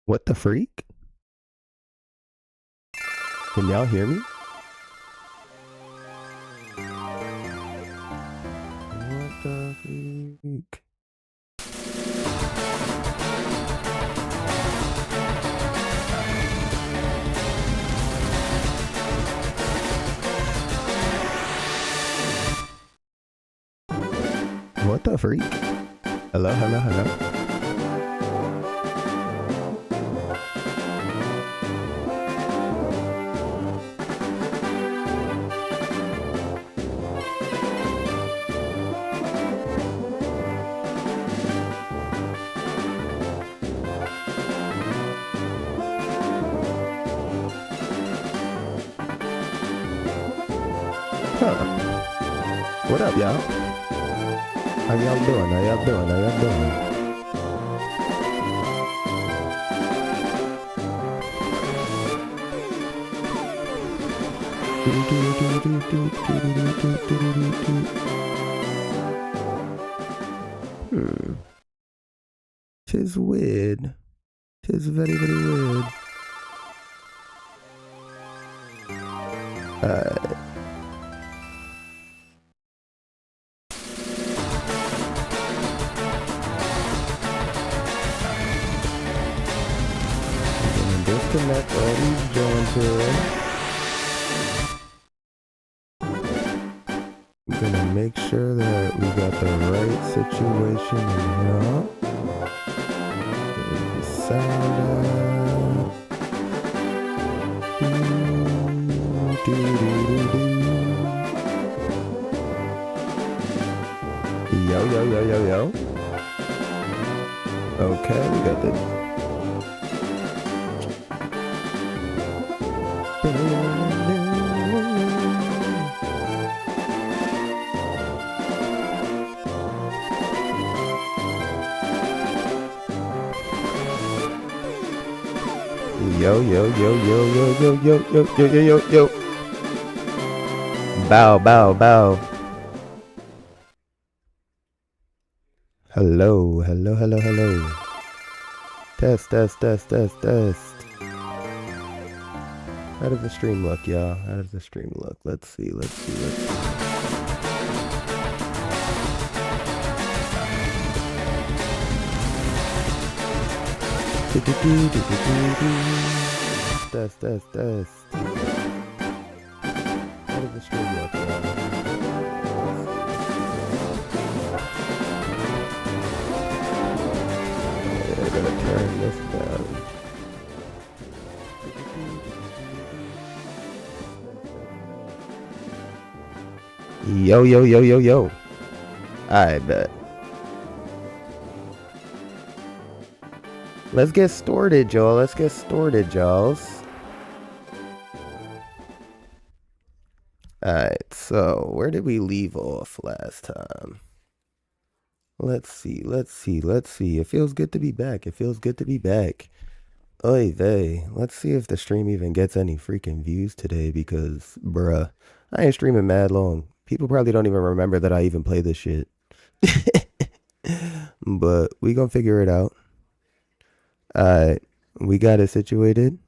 What the freak? Can y'all hear me? What the freak? What the freak? Hello, hello, hello. Huh. What up, y'all? How y'all doing? How y'all doing? How y'all doing? Tis weird. Tis very, very weird. Disconnect all these joints here. I'm gonna make sure that we got the right situation in here. There's the sound out. Yo, yo, yo, yo, yo. Okay, we got the yo, yo, yo, yo, yo, yo, yo, yo, yo, yo, yo, yo. Bow, bow, bow. Hello, hello, hello, hello. Test, test, test, test, test. How does the stream look, y'all? How does the stream look? Let's see, let's see, let's see. Test, test, test. How does the stream look, y'all? I'm gonna turn this down. Yo, yo, yo, yo, yo. I bet. Let's get started, y'all. Let's get started, y'all. Alright, so where did we leave off last time? Let's see, let's see, let's see. It feels good to be back. It feels good to be back. Oy vey. Let's see if the stream even gets any freaking views today because, bruh, I ain't streaming mad long. People probably don't even remember that I even play this shit. But we gonna figure it out. Alright, we got it situated.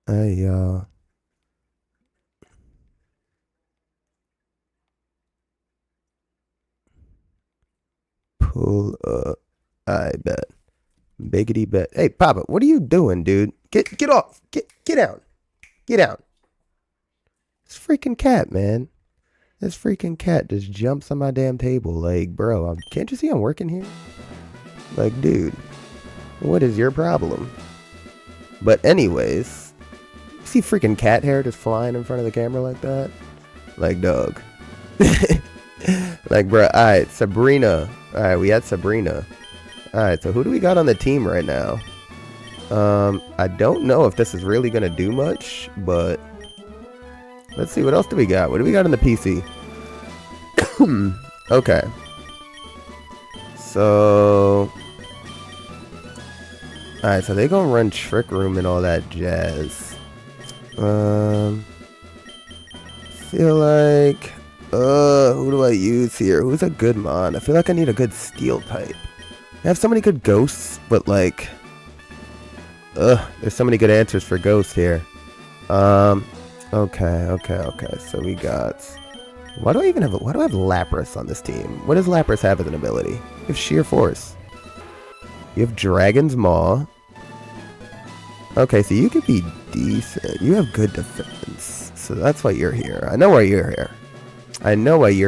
Hey, y'all. Pull up. I bet. Biggity bet. Hey, Papa, what are you doing, dude? Get off. Get down. Get down. This freaking cat, man. This freaking cat just jumps on my damn table. Like, bro, can't you see I'm working here? Like, dude, what is your problem? But anyways, you see freaking cat hair just flying in front of the camera like that? Like, dog. Like, bro, alright, Sabrina. Alright, we had Sabrina. Alright, so who do we got on the team right now? I don't know if this is really gonna do much, but let's see, what else do we got? What do we got on the PC? Okay. So alright, so they gonna run Trick Room and all that jazz. Feel like who do I use here? Who's a good mon? I feel like I need a good steel type. I have so many good ghosts, but like, there's so many good answers for ghosts here. Okay. So we got. Why do I have Lapras on this team? What does Lapras have as an ability? You have Sheer Force. You have Dragon's Maw. Okay, so you could be decent. You have good defense. So that's why you're here. I know why you're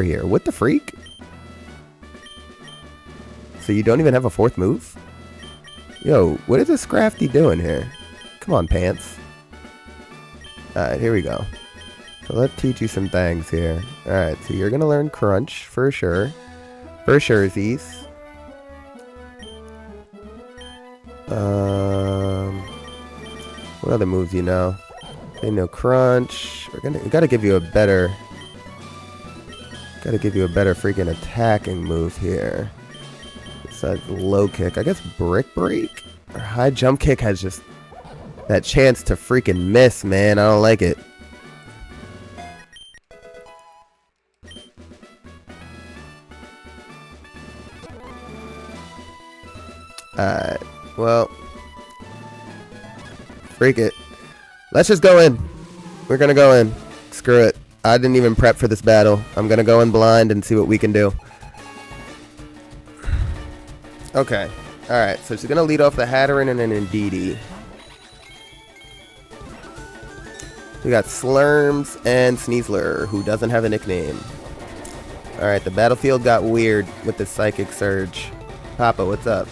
here. What the freak? So you don't even have a fourth move? Yo, what is this Scrafty doing here? Come on, Pants. Alright, here we go. So let's teach you some things here. Alright, so you're gonna learn Crunch for sure. For surezies. What other moves you know? You know Crunch. We gotta give you a better freaking attacking move here. Besides low kick. I guess Brick Break? Or High Jump Kick has just that chance to freaking miss, man. I don't like it. Alright. Well. Freak it. Let's just go in. We're gonna go in. Screw it. I didn't even prep for this battle. I'm gonna go in blind and see what we can do. Okay. Alright, so she's gonna lead off the Hatteran and an Indeedee. We got Slurms and Sneasler, who doesn't have a nickname. Alright, the battlefield got weird with the Psychic Surge. Papa, what's up?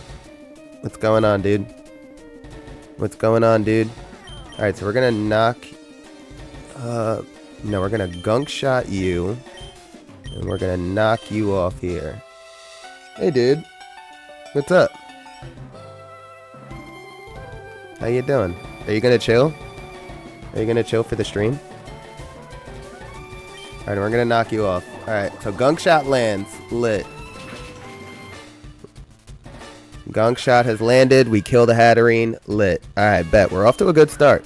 What's going on, dude? Alright, so we're gonna knock... no, we're gonna Gunk Shot you. And we're gonna knock you off here. Hey, dude. What's up? How you doing? Are you gonna chill? Are you gonna chill for the stream? Alright, we're gonna knock you off. Alright, so Gunk Shot lands. Lit. Gunk Shot has landed. We kill the Hatterene. Lit. Alright, bet. We're off to a good start.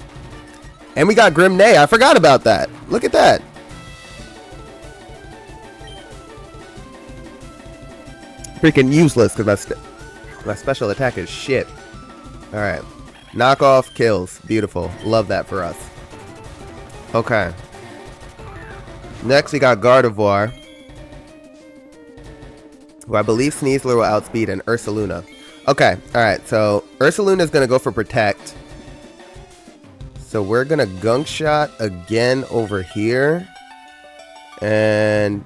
And we got Grimnay. I forgot about that. Look at that. Freaking useless because my special attack is shit. Alright. Knockoff kills. Beautiful. Love that for us. Okay. Next we got Gardevoir, who I believe Sneasler will outspeed, and Ursaluna. Okay, alright, so Ursaluna is going to go for Protect. So we're going to Gunk Shot again over here. And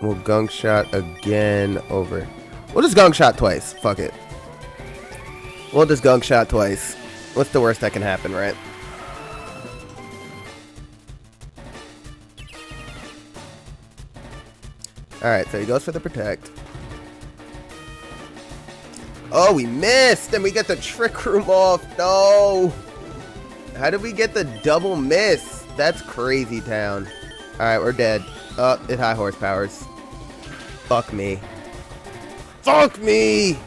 we'll Gunk Shot again over... We'll just Gunk Shot twice. Fuck it. We'll just Gunk Shot twice. What's the worst that can happen, right? Alright, so he goes for the Protect. Oh, we missed! And we get the Trick Room off. No! How did we get the double miss? That's crazy town. Alright, we're dead. Oh, it high horsepowers. Fuck me. Fuck me!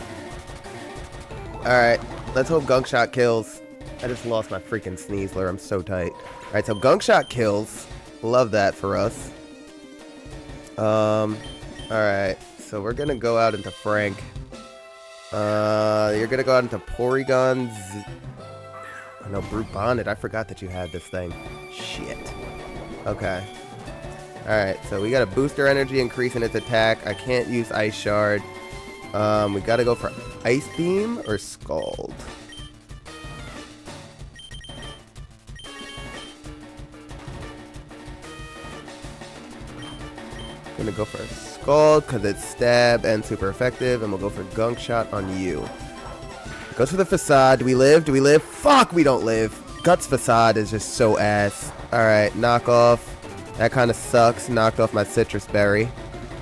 Alright, let's hope Gunk Shot kills. I just lost my freaking Sneasler. I'm so tight. Alright, so Gunk Shot kills. Love that for us. Alright, so we're gonna go out into Frank. You're gonna go out into Porygon. Oh, no, Brute Bonded. I forgot that you had this thing. Shit. Okay. Alright, so we got a booster energy increase in its attack. I can't use Ice Shard. We gotta go for Ice Beam or Scald. Gonna go for a Scald because it's stab and super effective, and we'll go for Gunk Shot on you. Goes for the Facade. Do we live? Do we live? Fuck, we don't live. Guts Facade is just so ass. Alright, knock off. That kind of sucks. Knocked off my Citrus Berry.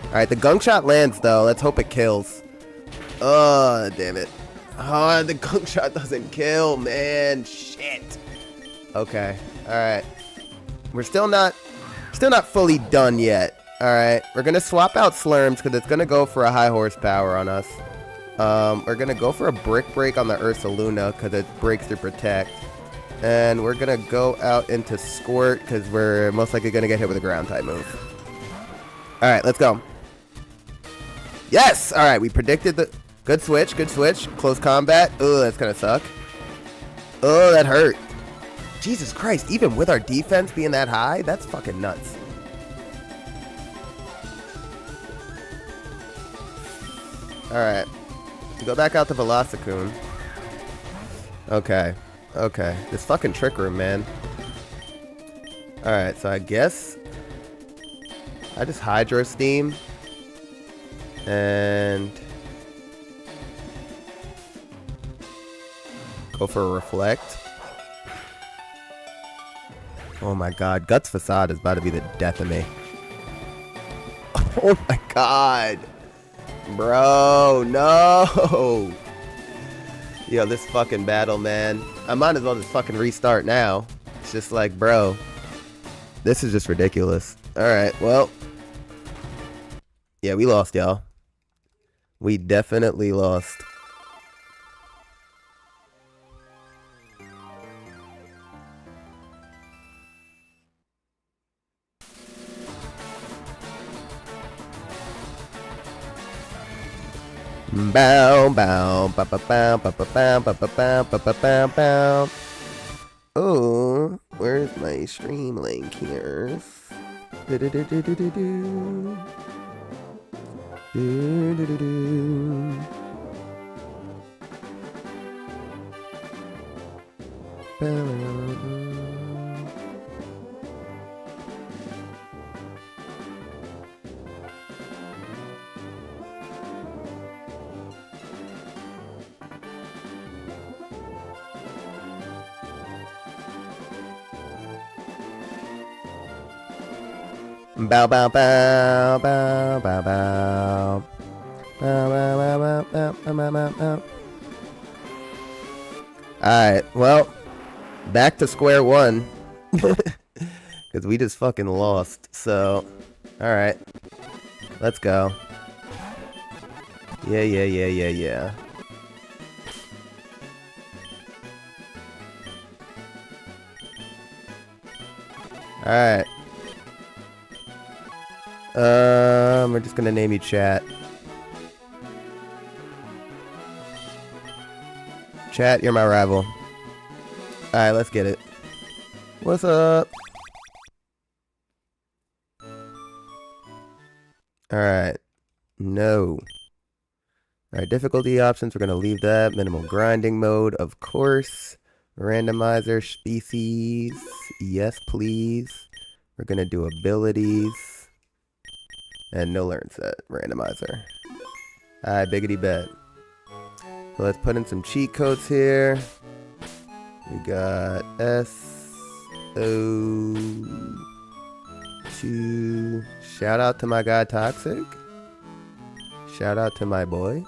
Alright, the Gunk Shot lands though. Let's hope it kills. Oh, damn it. Oh, the Gunk Shot doesn't kill, man. Shit. Okay. Alright. We're still not fully done yet. Alright, we're going to swap out Slurms because it's going to go for a high horsepower on us. We're going to go for a Brick Break on the Ursaluna because it breaks through Protect. And we're going to go out into Squirt because we're most likely going to get hit with a Ground type move. Alright, let's go. Yes! Alright, we predicted the... Good switch, good switch. Close combat. Oh, that's gonna suck. Oh, that hurt. Jesus Christ, even with our defense being that high, that's fucking nuts. Alright. Go back out to Velocicoon. Okay. Okay. This fucking Trick Room, man. Alright, so I guess I just Hydro Steam and go for a Reflect. Oh my god, Guts Facade is about to be the death of me. Oh my god. Bro, no. Yo, this fucking battle, man. I might as well just fucking restart now. It's just like, bro. This is just ridiculous. Alright, well. Yeah, we lost, y'all. We definitely lost. Bow, bow, ba ba bow, ba ba bow, ba ba bow, ba ba bow, bow. Oh, where's my stream link here? Do do do do do do do. Do do do do. Bow bow bow bow bow bow. Bow bow bow bow bow bow bow bow. Alright, well, back to square one. Because we just fucking lost. So, alright. Let's go. Yeah, yeah, yeah, yeah, yeah. Alright. We're just gonna name you Chat. Chat, you're my rival. Alright, let's get it. What's up? Alright. No. Alright, difficulty options, we're gonna leave that. Minimal grinding mode, of course. Randomizer, species. Yes, please. We're gonna do abilities. And no learn set, randomizer. Alright, biggity bet. So let's put in some cheat codes here. We got SO2. Shout out to my guy Toxic. Shout out to my boy.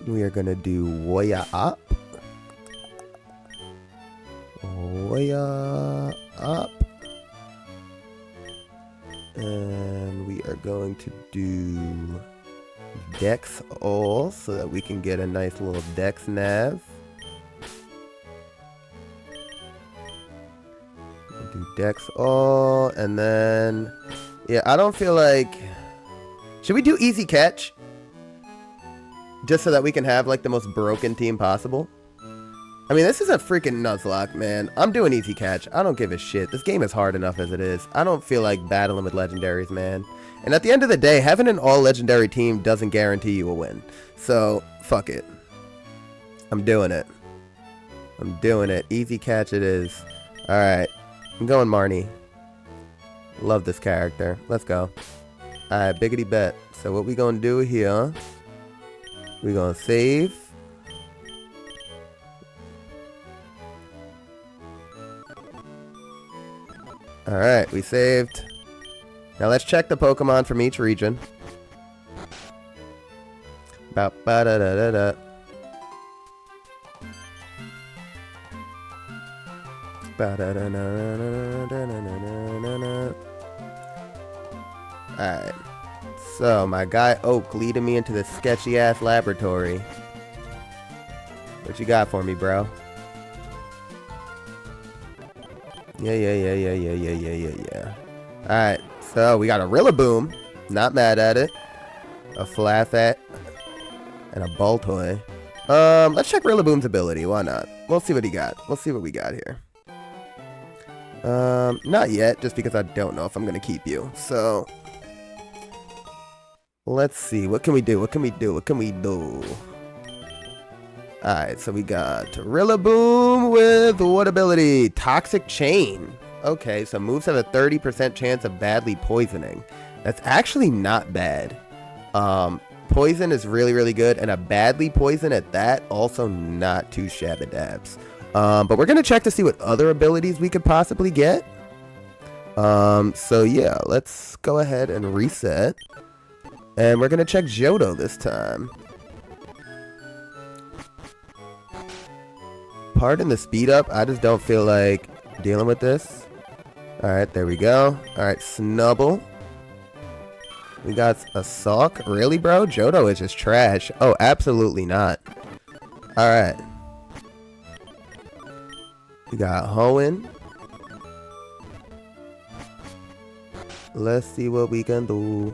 We are gonna do Woya Up. Woya Up. And we are going to do Dex All so that we can get a nice little Dex nav. We'll do Dex All, and then, yeah, I don't feel like, should we do Easy Catch? Just so that we can have like the most broken team possible? I mean, this is a freaking Nuzlocke, man. I'm doing Easy Catch. I don't give a shit. This game is hard enough as it is. I don't feel like battling with legendaries, man. And at the end of the day, having an all-legendary team doesn't guarantee you a win. So, fuck it. I'm doing it. I'm doing it. Easy Catch it is. Alright. I'm going Marnie. Love this character. Let's go. Alright, biggity bet. So what we gonna do here, we gonna save. Alright, we saved. Now let's check the Pokemon from each region. Ba-da-da-da-da. Ba-da-da-da-da-da-da-da-da-da. Alright. So, my guy Oak leading me into this sketchy-ass laboratory. What you got for me, bro? Yeah. Alright, so we got a Rillaboom. Not mad at it. A Flaaffat. And a Baltoy. Let's check Rillaboom's ability. Why not? We'll see what he got. We'll see what we got here. Not yet, just because I don't know if I'm gonna keep you. So let's see. What can we do? What can we do? What can we do? Alright, so we got Rillaboom with what ability? Toxic Chain. Okay, so moves have a 30% chance of badly poisoning. That's actually not bad. Poison is really, really good, and a badly poison at that, also not too shabby dabs. But we're going to check to see what other abilities we could possibly get. So yeah, let's go ahead and reset. And we're going to check Johto this time. Pardon the speed up, I just don't feel like dealing with this. Alright, there we go. Alright, Snubble. We got a Sulk. Really, bro? Johto is just trash. Oh, absolutely not. Alright. We got Hoenn. Let's see what we can do.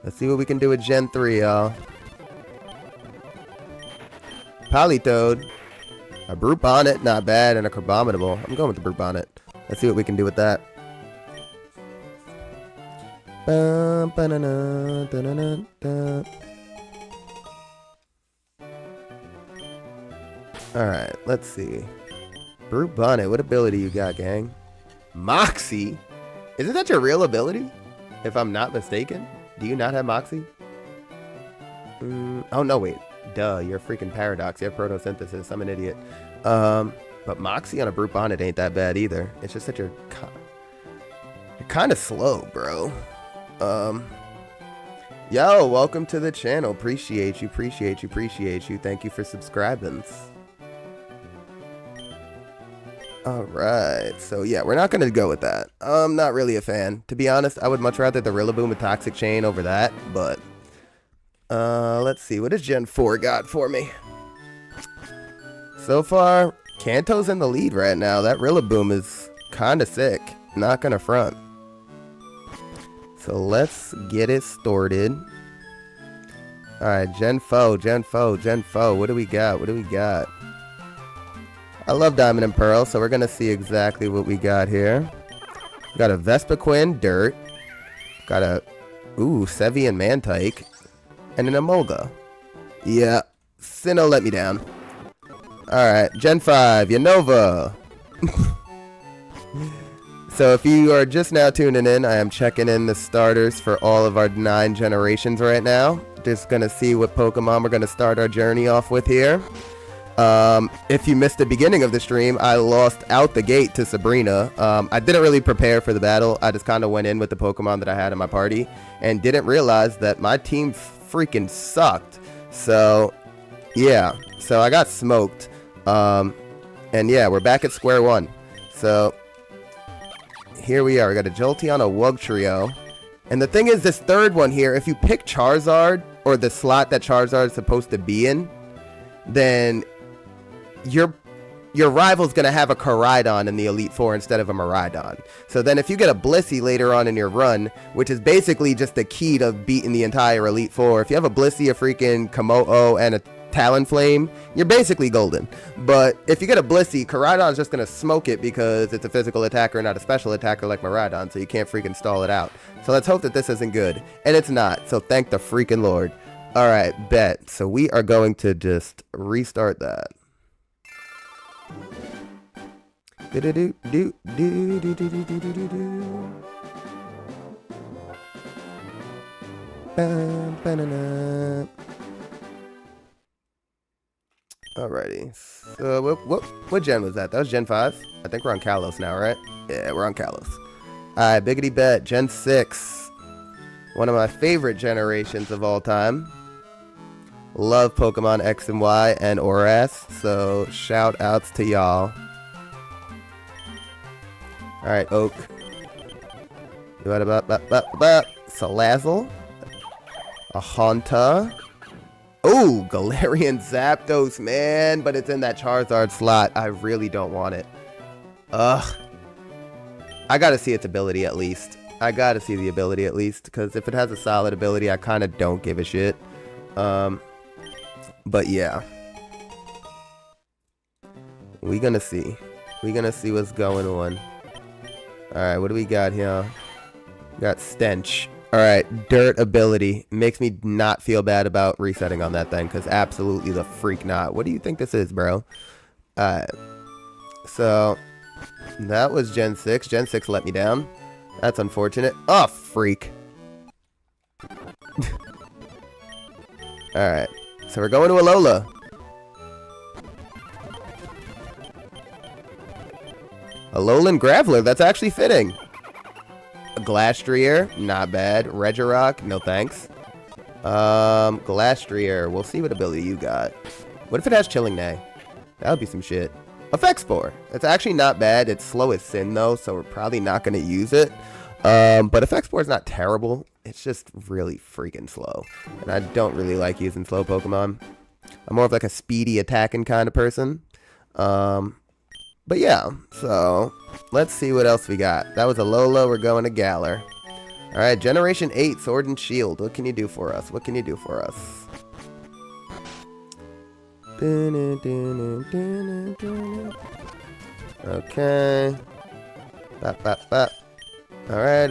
Let's see what we can do with Gen 3, y'all. Politoed. A Brute Bonnet, not bad, and a Crabominable. I'm going with the Brute Bonnet. Let's see what we can do with that. Alright, let's see. Brute Bonnet, what ability you got, gang? Moxie? Isn't that your real ability? If I'm not mistaken? Do you not have Moxie? Oh, no, wait. Duh, you're a freaking Paradox. You have Photosynthesis. I'm an idiot. But Moxie on a Brute Bonnet ain't that bad either. It's just that you're kind of slow, bro. Yo, welcome to the channel. Appreciate you. Thank you for subscribing. Alright, so yeah, we're not going to go with that. I'm not really a fan. To be honest, I would much rather the Rillaboom with Toxic Chain over that, but let's see. What has Gen 4 got for me? So far, Kanto's in the lead right now. That Rillaboom is kind of sick. Not going to front. So let's get it started. Alright, Gen 4. What do we got? I love Diamond and Pearl, so we're going to see exactly what we got here. Got a Vespiquen, Dirt. Got a, Sevian Mantike. And an Emolga. Yeah, Sinnoh let me down. Alright, Gen 5, Unova. So if you are just now tuning in, I am checking in the starters for all of our 9 generations right now. Just going to see what Pokemon we're going to start our journey off with here. If you missed the beginning of the stream, I lost out the gate to Sabrina. I didn't really prepare for the battle. I just kind of went in with the Pokemon that I had in my party and didn't realize that my team freaking sucked. So yeah, so I got smoked. And yeah, we're back at square one. So here we are. We got a Jolteon, a Wugtrio. And the thing is, this third one here, if you pick Charizard or the slot that Charizard is supposed to be in, then your rival's going to have a Koraidon in the Elite Four instead of a Miraidon. So then if you get a Blissey later on in your run, which is basically just the key to beating the entire Elite Four, if you have a Blissey, a freaking Komodo, and a Talonflame, you're basically golden. But if you get a Blissey, Koraidon's just going to smoke it because it's a physical attacker, not a special attacker like Miraidon, so you can't freaking stall it out. So let's hope that this isn't good. And it's not, so thank the freaking Lord. Alright, bet. So we are going to just restart that. Alrighty. So what gen was that? That was Gen 5? I think we're on Kalos now, right? Yeah, we're on Kalos. Alright, biggity bet. Gen 6. One of my favorite generations of all time. Love Pokemon X and Y and Oras, so shout outs to y'all. Alright, Oak. Salazzle. A Haunter. Oh, Galarian Zapdos, man, but it's in that Charizard slot. I really don't want it. Ugh. I gotta see its ability at least. I gotta see the ability at least, because if it has a solid ability, I kind of don't give a shit. But yeah. We gonna see. We gonna see what's going on. Alright, what do we got here? We got Stench. Alright, Dirt ability. Makes me not feel bad about resetting on that thing, because absolutely the freak not. What do you think this is, bro? Alright. So, that was Gen 6. Gen 6 let me down. That's unfortunate. Oh, freak. Alright. So we're going to Alola. Alolan Graveler, that's actually fitting. A Glastrier, not bad. Regirock, no thanks. Glastrier, we'll see what ability you got. What if it has Chilling Neigh? That would be some shit. Effect Spore, it's actually not bad. It's slow as sin though, so we're probably not going to use it. But Effect Spore is not terrible. It's just really freaking slow. And I don't really like using slow Pokemon. I'm more of like a speedy attacking kind of person. But yeah, so let's see what else we got. That was Alola, we're going to Galar. Alright, Generation 8, Sword and Shield. What can you do for us? What can you do for us? Okay. Alright,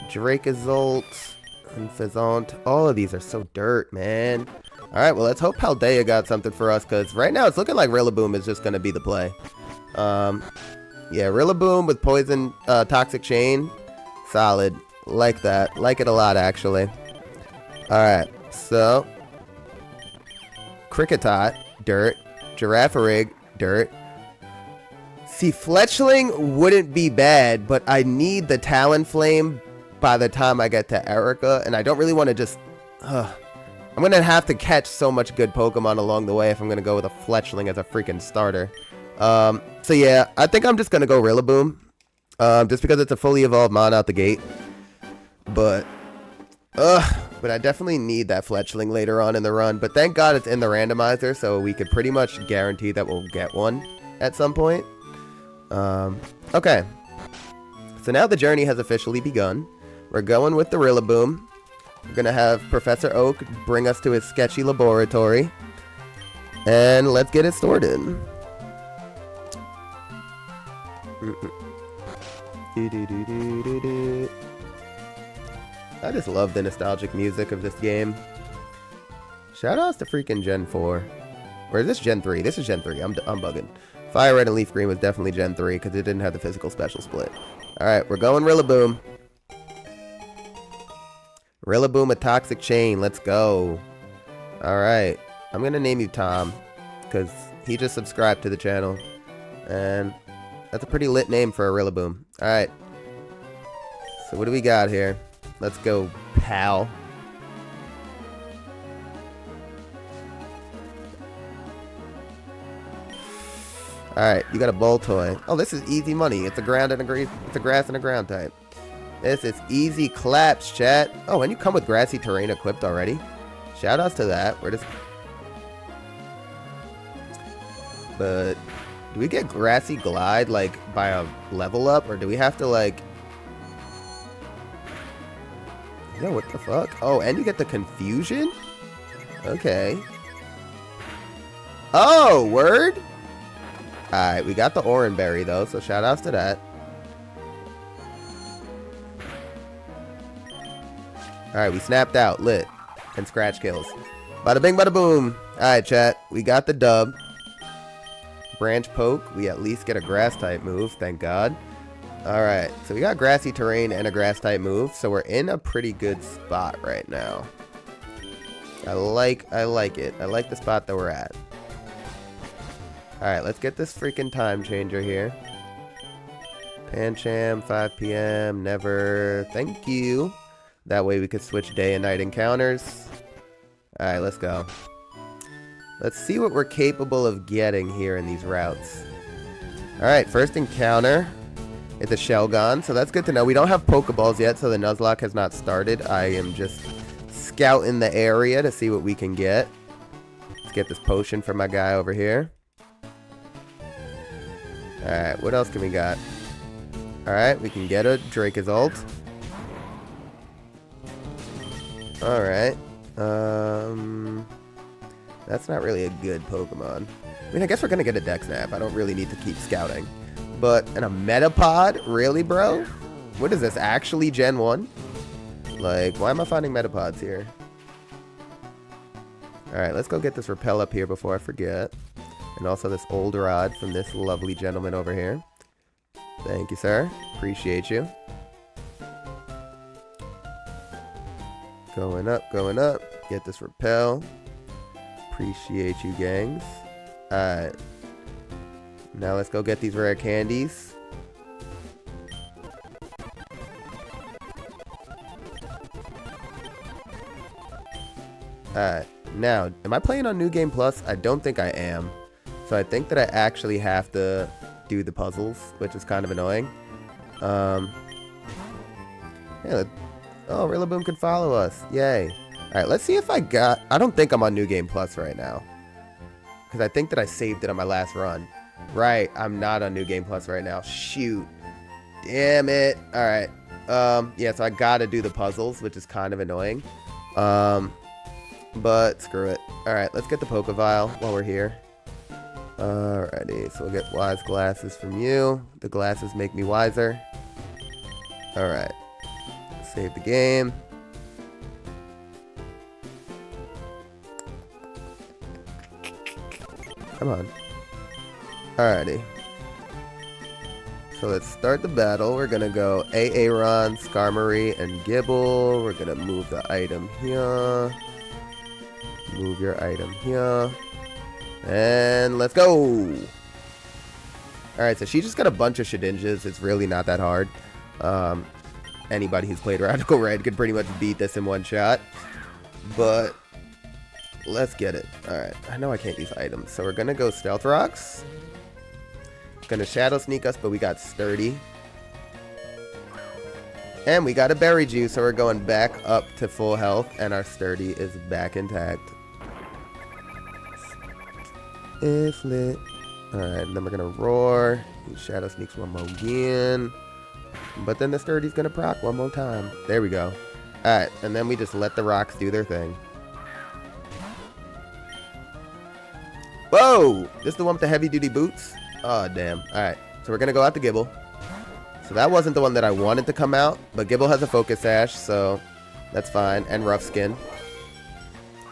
Dracozolt and Fizzant. All of these are so dirt, man. Alright, well, let's hope Paldea got something for us, because right now it's looking like Rillaboom is just going to be the play. Yeah, Rillaboom with Poison, Toxic Chain. Solid. Like that. Like it a lot, actually. Alright, so. Kricketot, dirt. Girafarig, dirt. See, Fletchling wouldn't be bad, but I need the Talonflame by the time I get to Erica, and I don't really want to just... I'm going to have to catch so much good Pokemon along the way if I'm going to go with a Fletchling as a freaking starter. So yeah, I think I'm just going to go Rillaboom. Just because it's a fully evolved mon out the gate. But I definitely need that Fletchling later on in the run. But thank God it's in the randomizer, so we could pretty much guarantee that we'll get one at some point. Okay. So now the journey has officially begun. We're going with the Rillaboom. We're going to have Professor Oak bring us to his sketchy laboratory. And let's get it started. I just love the nostalgic music of this game. Shoutouts to freaking Gen 4. Or is this Gen 3? This is Gen 3. I'm bugging. Fire Red and Leaf Green was definitely Gen 3 because it didn't have the physical special split. Alright, we're going Rillaboom. Rillaboom, a Toxic Chain. Let's go. Alright. I'm going to name you Tom because he just subscribed to the channel. And that's a pretty lit name for a Rillaboom. Alright. So what do we got here? Let's go, pal. Alright, you got a Boltoy. Oh, this is easy money. It's a ground and it's a grass and a ground type. This is easy claps, chat. Oh, and you come with grassy terrain equipped already. Shoutouts to that. We're just... But do we get grassy glide like by a level up, or do we have to like... Yo, what the fuck? Oh, and you get the confusion? Okay. Oh, word? Alright, we got the Oranberry though, so shoutouts to that. Alright, we snapped out, lit, and scratch kills. Bada bing, bada boom. Alright, chat, we got the dub. Branch Poke, we at least get a grass type move, thank God. Alright, so we got grassy terrain and a grass type move, so we're in a pretty good spot right now. I like it. I like the spot that we're at. Alright, let's get this freaking time changer here. Pancham, 5 p.m., never, thank you. That way we could switch day and night encounters. Alright, let's go. Let's see what we're capable of getting here in these routes. Alright, first encounter. It's a Shelgon, so that's good to know. We don't have Pokeballs yet, so the Nuzlocke has not started. I am just scouting the area to see what we can get. Let's get this potion for my guy over here. Alright, what else can we got? Alright, we can get a Drake's ult. Alright. That's not really a good Pokemon. I mean, I guess we're gonna get a Dex Nap. I don't really need to keep scouting. But, and a Metapod? Really, bro? What is this, actually Gen 1? Like, why am I finding Metapods here? Alright, let's go get this Repel up here before I forget. And also this old rod from this lovely gentleman over here. Thank you, sir. Appreciate you. Going up, going up. Get this Repel. Appreciate you, gangs. Alright. Now let's go get these rare candies. Alright. Now, am I playing on New Game Plus? I don't think I am. So I think that I actually have to do the puzzles, which is kind of annoying. Yeah, oh, Rillaboom can follow us. Yay. Alright, let's see if I don't think I'm on New Game Plus right now. Because I think that I saved it on my last run. Right, I'm not on New Game Plus right now. Shoot. Damn it. Alright. Yeah, so I gotta do the puzzles, which is kind of annoying. But screw it. Alright, let's get the Pokevile while we're here. Alrighty, so we'll get wise glasses from you. The glasses make me wiser. Alright. Save the game. Come on. Alrighty. So let's start the battle. We're gonna go Aaron, Skarmory, and Gibble. We're gonna move the item here. Move your item here. And let's go! Alright, so she just got a bunch of Shedinjas. It's really not that hard. Anybody who's played Radical Red could pretty much beat this in one shot. But let's get it. Alright, I know I can't use items. So we're gonna go Stealth Rocks. Gonna Shadow Sneak us, but we got Sturdy. And we got a Berry Juice, so we're going back up to full health. And our Sturdy is back intact. It's lit. Alright, then we're gonna Roar. Shadow Sneaks one more again. But then the Sturdy's gonna proc one more time. There we go. Alright, and then we just let the rocks do their thing. Whoa! This is the one with the heavy duty boots? Oh, damn. Alright, so we're gonna go out to Gibble. So that wasn't the one that I wanted to come out, but Gibble has a Focus Sash, so that's fine. And Rough Skin.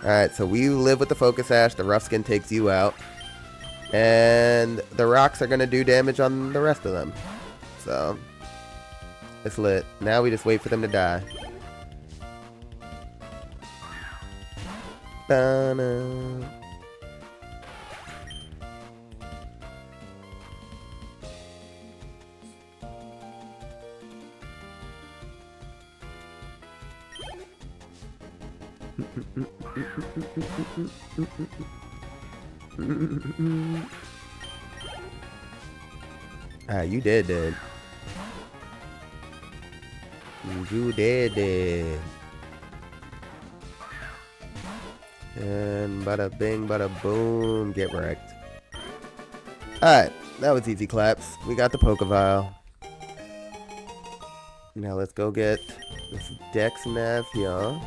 Alright, so we live with the Focus Sash. The Rough Skin takes you out. And the rocks are going to do damage on the rest of them. So, it's lit. Now we just wait for them to die. Ba-na. Ah, you dead. You dead. And bada bing, bada boom, get wrecked. Alright, that was easy claps. We got the Pokevile. Now let's go get this Dex Nav here.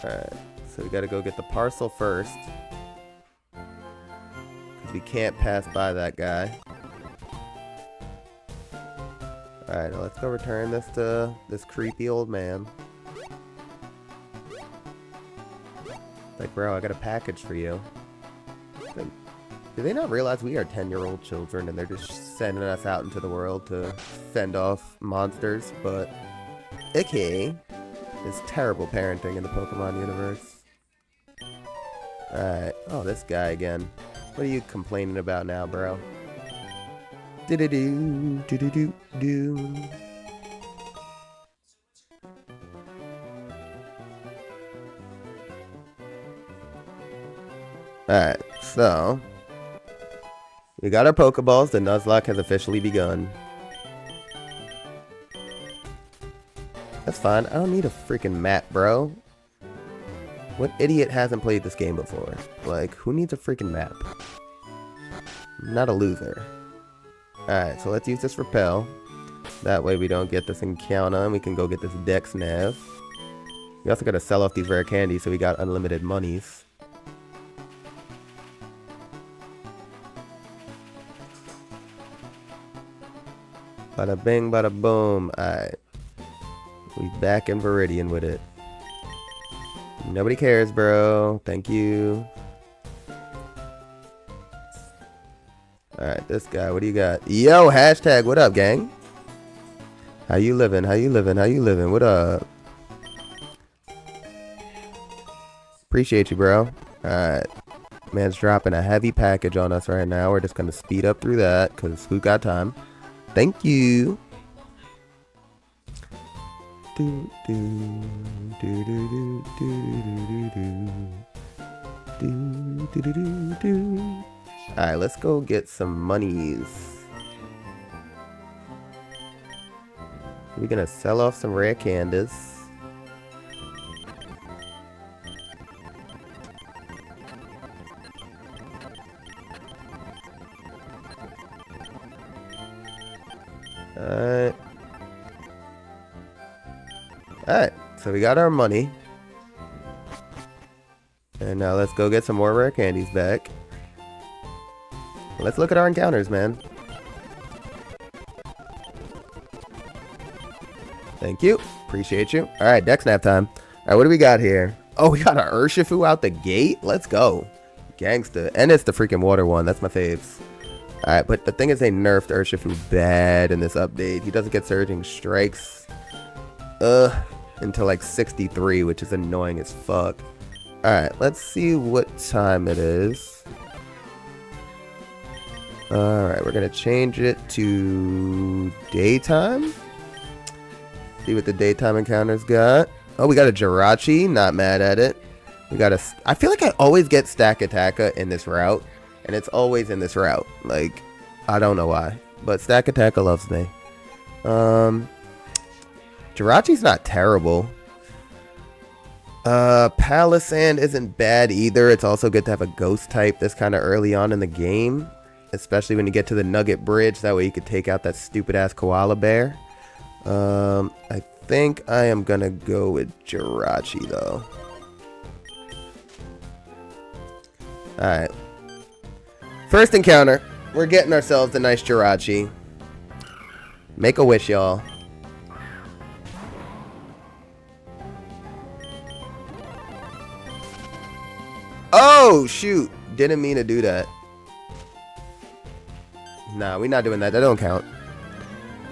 Alright, so we gotta go get the parcel first. Because we can't pass by that guy. Alright, now let's go return this to this creepy old man. Like, bro, I got a package for you. Do they not realize we are 10-year-old children and they're just sending us out into the world to fend off monsters? But, okay. It's terrible parenting in the Pokemon universe. Alright. Oh, this guy again. What are you complaining about now, bro? Do-do-do, do-do-do-do. Alright, so we got our Pokeballs. The Nuzlocke has officially begun. That's fine. I don't need a freaking map, bro. What idiot hasn't played this game before? Like, who needs a freaking map? I'm not a loser. Alright, so let's use this repel. That way we don't get this encounter and we can go get this Dex Nav. We also gotta sell off these rare candies so we got unlimited monies. Bada bing, bada boom. Alright. We back in Viridian with it. Nobody cares, bro. Thank you. Alright, this guy, what do you got? Yo, hashtag, what up, gang? How you living? How you living? How you living? What up? Appreciate you, bro. Alright. Man's dropping a heavy package on us right now. We're just gonna speed up through that, because who got time? Thank you. Do, do, do, do, do, do, do, do, do, do, do. Alright, let's go get some monies. We're gonna sell off some rare candies. Alright. Alright, so we got our money. And now let's go get some more rare candies back. Let's look at our encounters, man. Thank you. Appreciate you. Alright, Dex Nap time. Alright, what do we got here? Oh, we got our Urshifu out the gate? Let's go. Gangsta. And it's the freaking water one. That's my faves. Alright, but the thing is they nerfed Urshifu bad in this update. He doesn't get Surging Strikes until like 63, which is annoying as fuck. Alright, let's see what time it is. Alright, we're gonna change it to daytime. See what the daytime encounters got. Oh, we got a Jirachi. Not mad at it. We got a... I feel like I always get Stack Attacka in this route. And it's always in this route. Like, I don't know why. But Stack Attacka loves me. Jirachi's not terrible. Palisand isn't bad either. It's also good to have a ghost type this kind of early on in the game. Especially when you get to the Nugget Bridge. That way you could take out that stupid ass koala bear. I think I am gonna go with Jirachi though. Alright. First encounter. We're getting ourselves a nice Jirachi. Make a wish, y'all. Oh, shoot. Didn't mean to do that. Nah, we're not doing that. That don't count.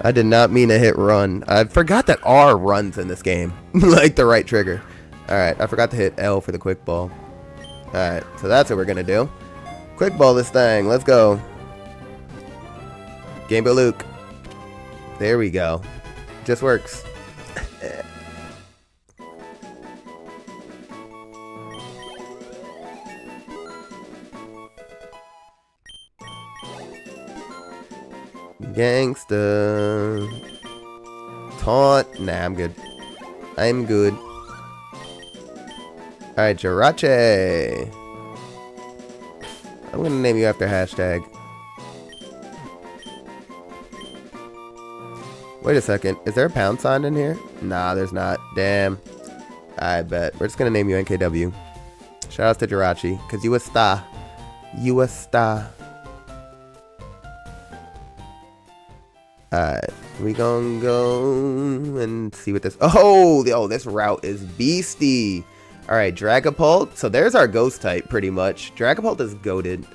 I did not mean to hit run. I forgot that R runs in this game. Like the right trigger. Alright, I forgot to hit L for the quick ball. Alright, so that's what we're gonna do. Quick ball this thing. Let's go. Game Boy Luke. There we go. Just works. Gangsta. Taunt. Nah, I'm good. I'm good. Alright, Jirachi. I'm gonna name you after hashtag. Wait a second. Is there a pound sign in here? Nah, there's not. Damn. I bet. We're just gonna name you NKW. Shout out to Jirachi. Cause you a star. You a star. Alright. We gonna go and see what this... Oh, this route is beastie. Alright, Dragapult. So there's our ghost type, pretty much. Dragapult is goated.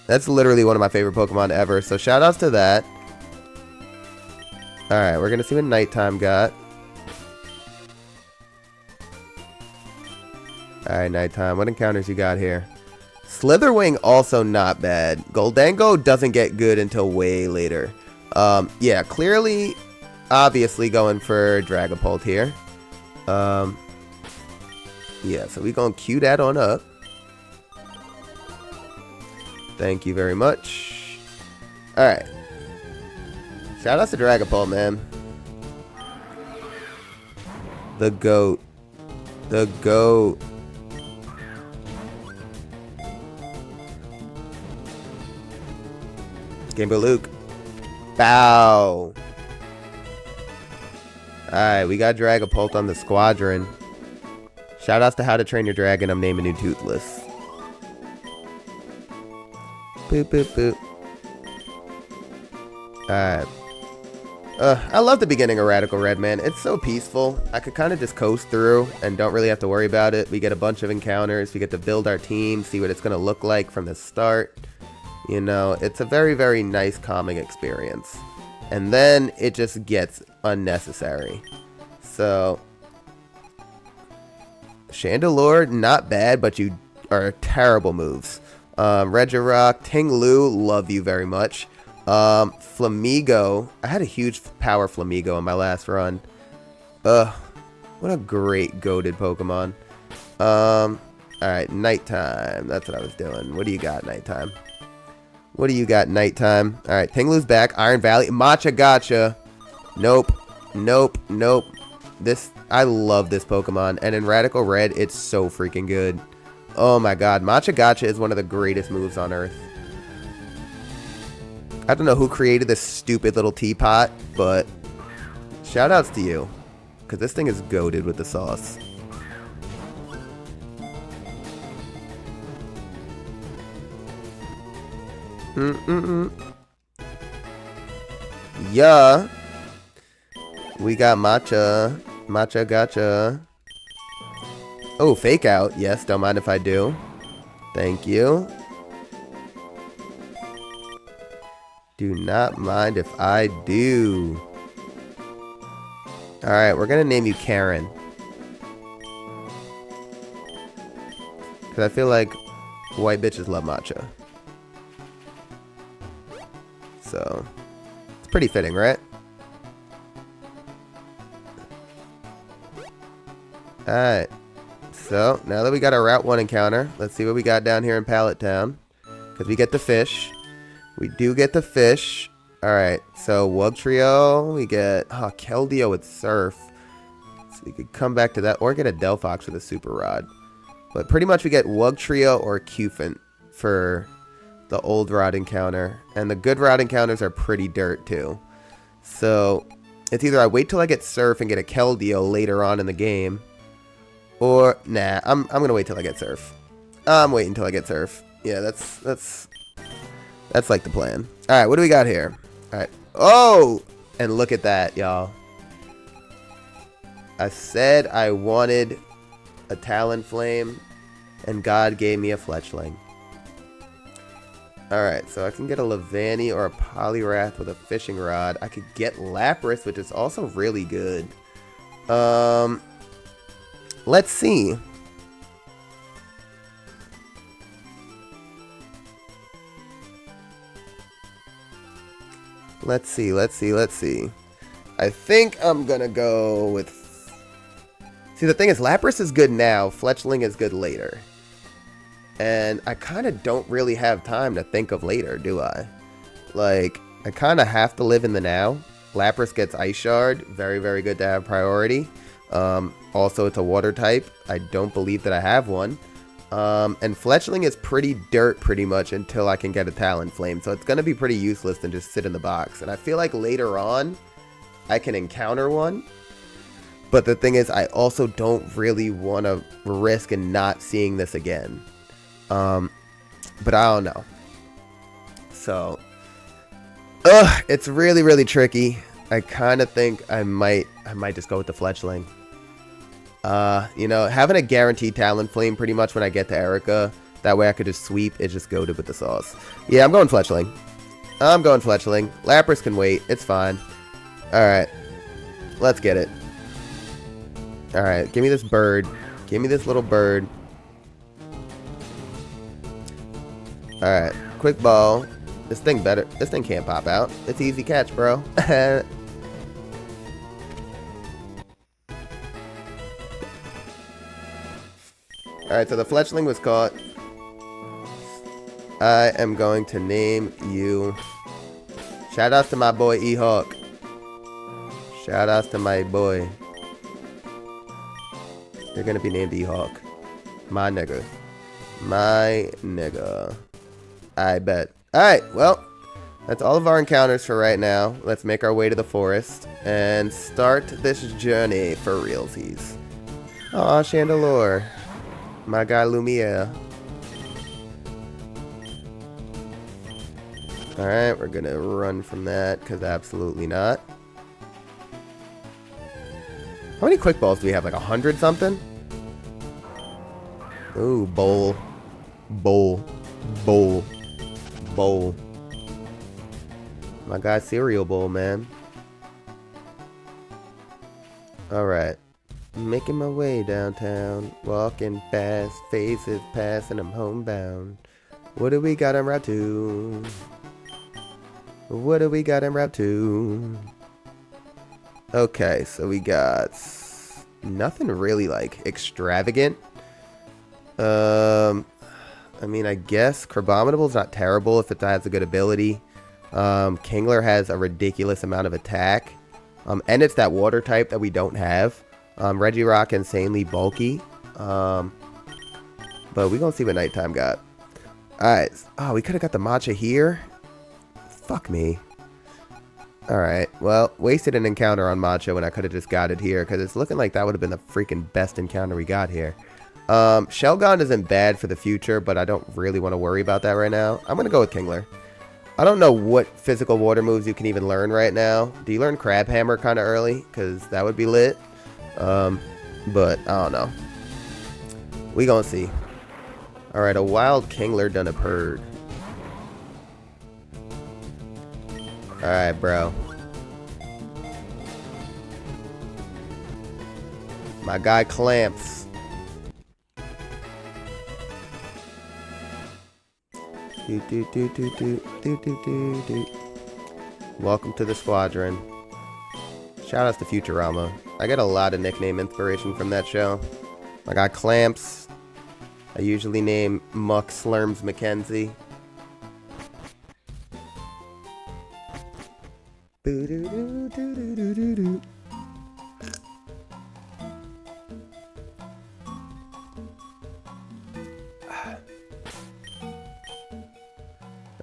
That's literally one of my favorite Pokemon ever. So shout outs to that. Alright, we're gonna see what Nighttime got. Alright, Nighttime. What encounters you got here? Slitherwing also not bad. Goldango doesn't get good until way later. Yeah, clearly, obviously going for Dragapult here. Yeah, so we gonna queue that on up. Thank you very much. Alright. Shout out to Dragapult, man. The GOAT. The GOAT. Game Boy Luke. Bow. Alright, we got Dragapult on the squadron. Shoutouts to How to Train Your Dragon. I'm naming you Toothless. Boop, boop, boop. Alright. I love the beginning of Radical Red, man. It's so peaceful. I could kind of just coast through and don't really have to worry about it. We get a bunch of encounters. We get to build our team, see what it's going to look like from the start. You know, it's a very, very nice, calming experience. And then it just gets unnecessary. So, Chandelure, not bad, but you are terrible moves. Regirock, Ting-Lu, love you very much. Flamigo, I had a huge power Flamigo in my last run. What a great goated Pokemon. Alright, nighttime. That's what I was doing. What do you got, nighttime? What do you got, nighttime? Alright, Ting-Lu's back. Iron Valley. Matcha Gotcha. Nope. Nope. Nope. I love this Pokemon. And in Radical Red, it's so freaking good. Oh my god. Matcha Gotcha is one of the greatest moves on Earth. I don't know who created this stupid little teapot, but shoutouts to you. Because this thing is goated with the sauce. Yeah. We got Matcha. Matcha Gotcha. Oh, Fake Out. Yes, don't mind if I do. Thank you. Do not mind if I do. Alright, we're going to name you Karen. Because I feel like white bitches love matcha. So, it's pretty fitting, right? Alright. So, now that we got our Route 1 encounter, let's see what we got down here in Pallet Town. Because we get the fish. We do get the fish. Alright, so Wugtrio, we get Keldeo with Surf. So we could come back to that, or get a Delphox with a Super Rod. But pretty much we get Wugtrio or Cufant for the old Rod encounter. And the good Rod encounters are pretty dirt too. So, it's either I wait till I get Surf and get a Keldeo later on in the game. Or, nah, I'm gonna wait till I get Surf. I'm waiting till I get Surf. Yeah, that's like the plan. Alright, what do we got here? Alright. Oh! And look at that, y'all. I said I wanted a Talonflame, and God gave me a Fletchling. Alright, so I can get a Levani or a Poliwrath with a Fishing Rod. I could get Lapras, which is also really good. Let's see. Let's see. I think I'm gonna go with... See, the thing is, Lapras is good now, Fletchling is good later. And I kind of don't really have time to think of later, do I? Like, I kind of have to live in the now. Lapras gets Ice Shard, very, very good to have priority. Also, it's a water type. I don't believe that I have one. And Fletchling is pretty dirt pretty much until I can get a Talonflame. So it's going to be pretty useless and just sit in the box. And I feel like later on, I can encounter one. But the thing is, I also don't really want to risk and not seeing this again. But I don't know. So, it's really, really tricky. I kind of think I might just go with the Fletchling. You know, having a guaranteed Talonflame pretty much when I get to Erica, that way I could just sweep. It's just goated with the sauce. Yeah, I'm going Fletchling. Lapras can wait. It's fine. Alright. Let's get it. Alright, give me this bird. Give me this little bird. Alright, quick ball. This thing can't pop out. It's easy catch, bro. Alright, so the Fletchling was caught. I am going to name you... Shoutouts to my boy E-Hawk. Shoutouts to my boy. You're gonna be named E-Hawk. My nigga. My nigga. I bet. Alright, well. That's all of our encounters for right now. Let's make our way to the forest and start this journey for realsies. Aw, Chandelure. My guy Lumiere. Alright, we're gonna run from that, because absolutely not. How many quick balls do we have? Like 100 something? Ooh, bowl. Bowl. Bowl. Bowl. My guy Cereal Bowl, man. Alright. Making my way downtown. Walking fast. Faces passing, I'm homebound. What do we got en route to? What do we got en route to? Okay, so we got nothing really like extravagant. I mean, I guess Crabominable's not terrible if it has a good ability. Kingler has a ridiculous amount of attack. And it's that water type that we don't have. Regirock insanely bulky. But we're gonna see what Nighttime got. Alright. Oh, we could have got the matcha here. Fuck me. Alright, well, wasted an encounter on Matcha when I could have just got it here, because it's looking like that would have been the freaking best encounter we got here. Shelgon isn't bad for the future, but I don't really want to worry about that right now. I'm going to go with Kingler. I don't know what physical water moves you can even learn right now. Do you learn Crab Hammer kind of early? Because that would be lit. But, I don't know. We gonna see. Alright, a wild Kingler done a purd. Alright, bro. My guy Clamps. Welcome to the squadron. Shout outs to Futurama. I get a lot of nickname inspiration from that show. I got Clamps. I usually name Muck Slurms McKenzie.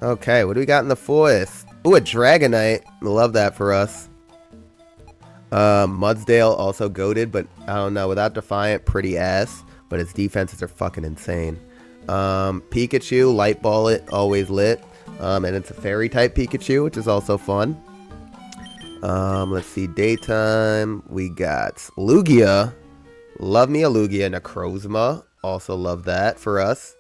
Okay, what do we got in the forest? Ooh, a Dragonite. Love that for us. Mudsdale also goated, but I don't know. Without Defiant, pretty ass. But its defenses are fucking insane. Pikachu, Light Ball it, always lit. And it's a fairy type Pikachu, which is also fun. Let's see, daytime. We got Lugia. Love me a Lugia. Necrozma. Also love that for us.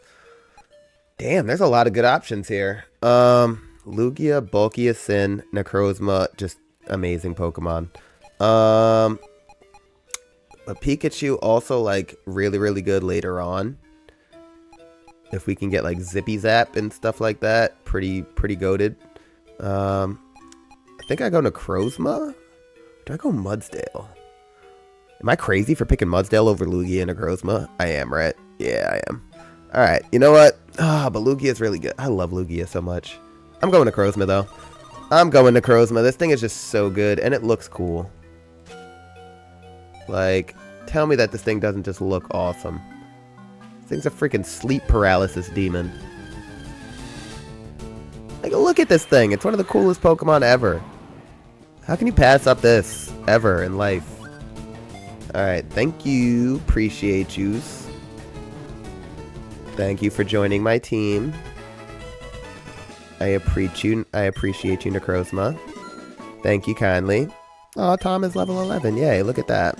Damn, there's a lot of good options here. Lugia, Bulkiest Sin, Necrozma, just amazing Pokemon. But Pikachu also like really, really good later on. If we can get like Zippy Zap and stuff like that, pretty goated. I think I go Necrozma. Do I go Mudsdale? Am I crazy for picking Mudsdale over Lugia and Necrozma? I am, right? Yeah, I am. Alright, you know what? Ah, but Lugia is really good. I love Lugia so much. I'm going Necrozma, though. I'm going Necrozma. This thing is just so good, and it looks cool. Like, tell me that this thing doesn't just look awesome. This thing's a freaking sleep paralysis demon. Like, look at this thing. It's one of the coolest Pokemon ever. How can you pass up this ever in life? Alright, thank you. Appreciate yous. Thank you for joining my team. I appreciate you, Necrozma. Thank you kindly. Aw, Tom is level 11. Yay, look at that.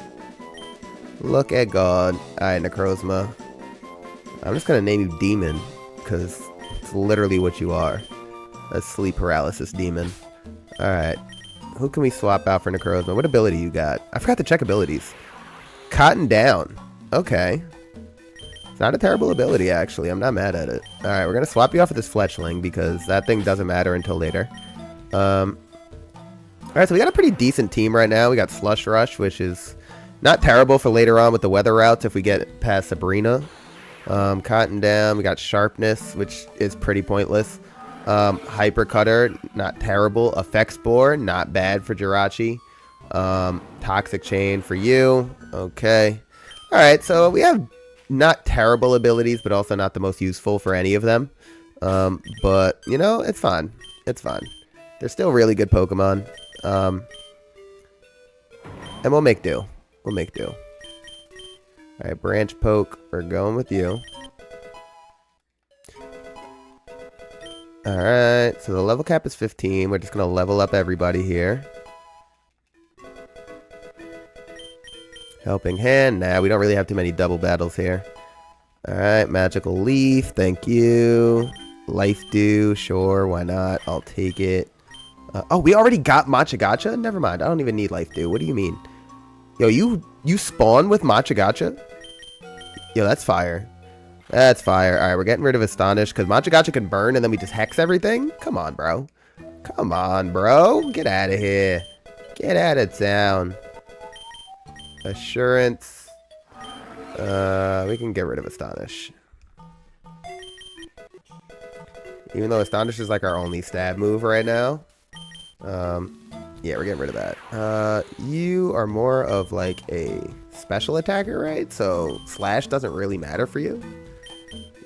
Look at God. Alright, Necrozma. I'm just gonna name you Demon, because it's literally what you are. A sleep paralysis demon. Alright. Who can we swap out for Necrozma? What ability you got? I forgot to check abilities. Cotton Down. Okay. It's not a terrible ability, actually. I'm not mad at it. Alright, we're going to swap you off with this Fletchling, because that thing doesn't matter until later. Alright, so we got a pretty decent team right now. We got Slush Rush, which is not terrible for later on with the weather routes if we get past Sabrina. Cotton Down, we got Sharpness, which is pretty pointless. Hyper Cutter, not terrible. Effect Spore, not bad for Jirachi. Toxic Chain for you. Okay. Alright, so we have not terrible abilities, but also not the most useful for any of them. But, you know, it's fine. It's fine. They're still really good Pokemon. And we'll make do. We'll make do. Alright, Branch Poke. We're going with you. Alright, so the level cap is 15. We're just going to level up everybody here. Helping Hand. Nah, we don't really have too many double battles here. Alright, Magical Leaf. Thank you. Life Dew. Sure, why not? I'll take it. Oh, we already got Machagacha? Never mind. I don't even need Life Dew. What do you mean? Yo, you spawn with Machagacha? Yo, that's fire. That's fire. Alright, we're getting rid of Astonish because Machagacha can burn and then we just hex everything? Come on, bro. Come on, bro. Get out of here. Get out of town. Assurance. We can get rid of Astonish. Even though Astonish is like our only stab move right now. Yeah, we're getting rid of that. You are more of like a special attacker, right? So Slash doesn't really matter for you.